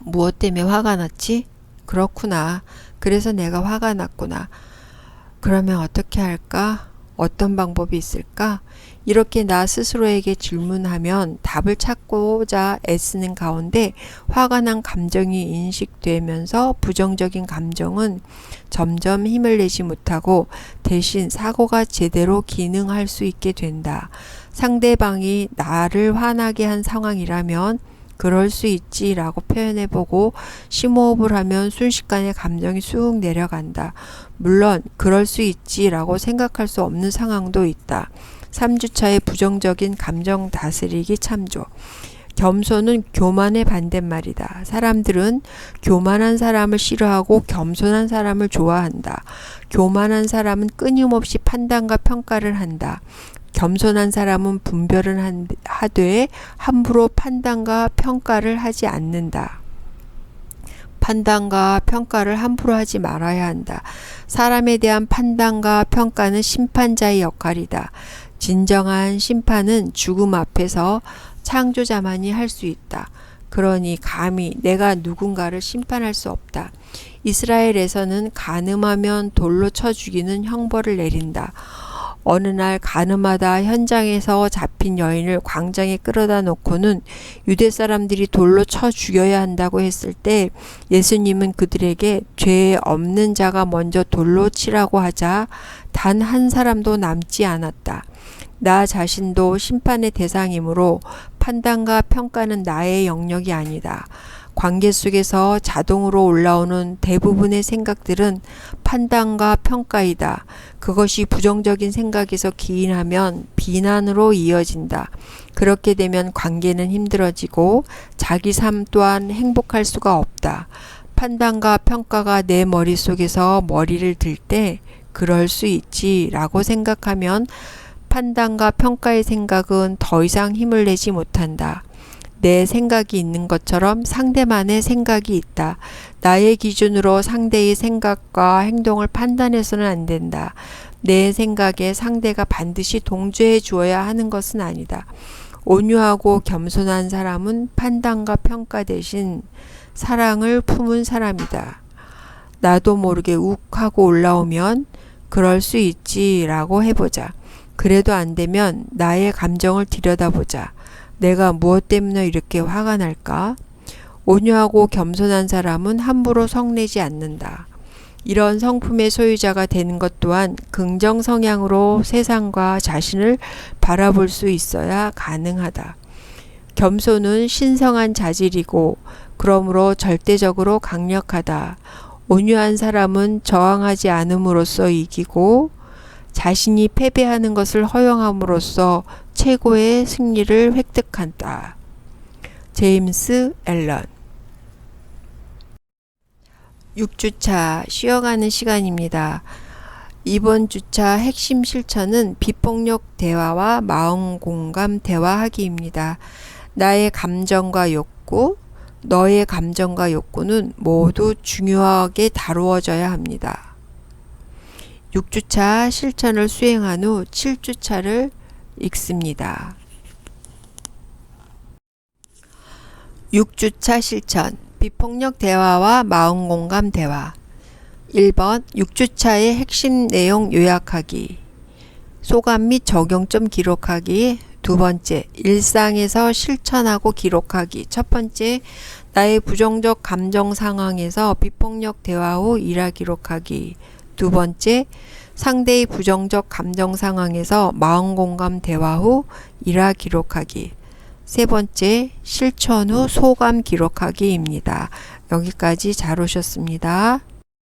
무엇 때문에 화가 났지? 그렇구나. 그래서 내가 화가 났구나. 그러면 어떻게 할까? 어떤 방법이 있을까? 이렇게 나 스스로에게 질문하면 답을 찾고자 애쓰는 가운데 화가 난 감정이 인식되면서 부정적인 감정은 점점 힘을 내지 못하고 대신 사고가 제대로 기능할 수 있게 된다. 상대방이 나를 화나게 한 상황이라면 그럴 수 있지 라고 표현해보고 심호흡을 하면 순식간에 감정이 쑥 내려간다. 물론 그럴 수 있지 라고 생각할 수 없는 상황도 있다. 3주차의 부정적인 감정 다스리기 참조. 겸손은 교만의 반대말이다. 사람들은 교만한 사람을 싫어하고 겸손한 사람을 좋아한다. 교만한 사람은 끊임없이 판단과 평가를 한다. 겸손한 사람은 분별은 하되 함부로 판단과 평가를 하지 않는다. 판단과 평가를 함부로 하지 말아야 한다. 사람에 대한 판단과 평가는 심판자의 역할이다. 진정한 심판은 죽음 앞에서 창조자만이 할 수 있다. 그러니 감히 내가 누군가를 심판할 수 없다. 이스라엘에서는 간음하면 돌로 쳐 죽이는 형벌을 내린다. 어느 날 간음하다 현장에서 잡힌 여인을 광장에 끌어다 놓고는 유대 사람들이 돌로 쳐 죽여야 한다고 했을 때 예수님은 그들에게 죄 없는 자가 먼저 돌로 치라고 하자 단 한 사람도 남지 않았다. 나 자신도 심판의 대상이므로 판단과 평가는 나의 영역이 아니다. 관계 속에서 자동으로 올라오는 대부분의 생각들은 판단과 평가이다. 그것이 부정적인 생각에서 기인하면 비난으로 이어진다. 그렇게 되면 관계는 힘들어지고 자기 삶 또한 행복할 수가 없다. 판단과 평가가 내 머릿속에서 머리를 들 때 그럴 수 있지 라고 생각하면 판단과 평가의 생각은 더 이상 힘을 내지 못한다. 내 생각이 있는 것처럼 상대만의 생각이 있다. 나의 기준으로 상대의 생각과 행동을 판단해서는 안 된다. 내 생각에 상대가 반드시 동조해 주어야 하는 것은 아니다. 온유하고 겸손한 사람은 판단과 평가 대신 사랑을 품은 사람이다. 나도 모르게 욱 하고 올라오면 그럴 수 있지 라고 해보자. 그래도 안 되면 나의 감정을 들여다보자. 내가 무엇 때문에 이렇게 화가 날까? 온유하고 겸손한 사람은 함부로 성내지 않는다. 이런 성품의 소유자가 되는 것 또한 긍정 성향으로 세상과 자신을 바라볼 수 있어야 가능하다. 겸손은 신성한 자질이고 그러므로 절대적으로 강력하다. 온유한 사람은 저항하지 않음으로써 이기고 자신이 패배하는 것을 허용함으로써 최고의 승리를 획득한다. 제임스 앨런. 6주차 쉬어가는 시간입니다. 이번 주차 핵심 실천은 비폭력 대화와 마음 공감 대화하기입니다. 나의 감정과 욕구, 너의 감정과 욕구는 모두 중요하게 다루어져야 합니다. 6주차 실천을 수행한 후 7주차를 읽습니다. 6주차 실천 비폭력 대화와 마음 공감 대화 1번 6주차의 핵심 내용 요약하기 소감 및 적용점 기록하기 2번째 일상에서 실천하고 기록하기 첫 번째 나의 부정적 감정 상황에서 비폭력 대화 후 일화 기록하기 두 번째, 상대의 부정적 감정 상황에서 마음 공감 대화 후 일화 기록하기. 세 번째, 실천 후 소감 기록하기입니다. 여기까지 잘 오셨습니다.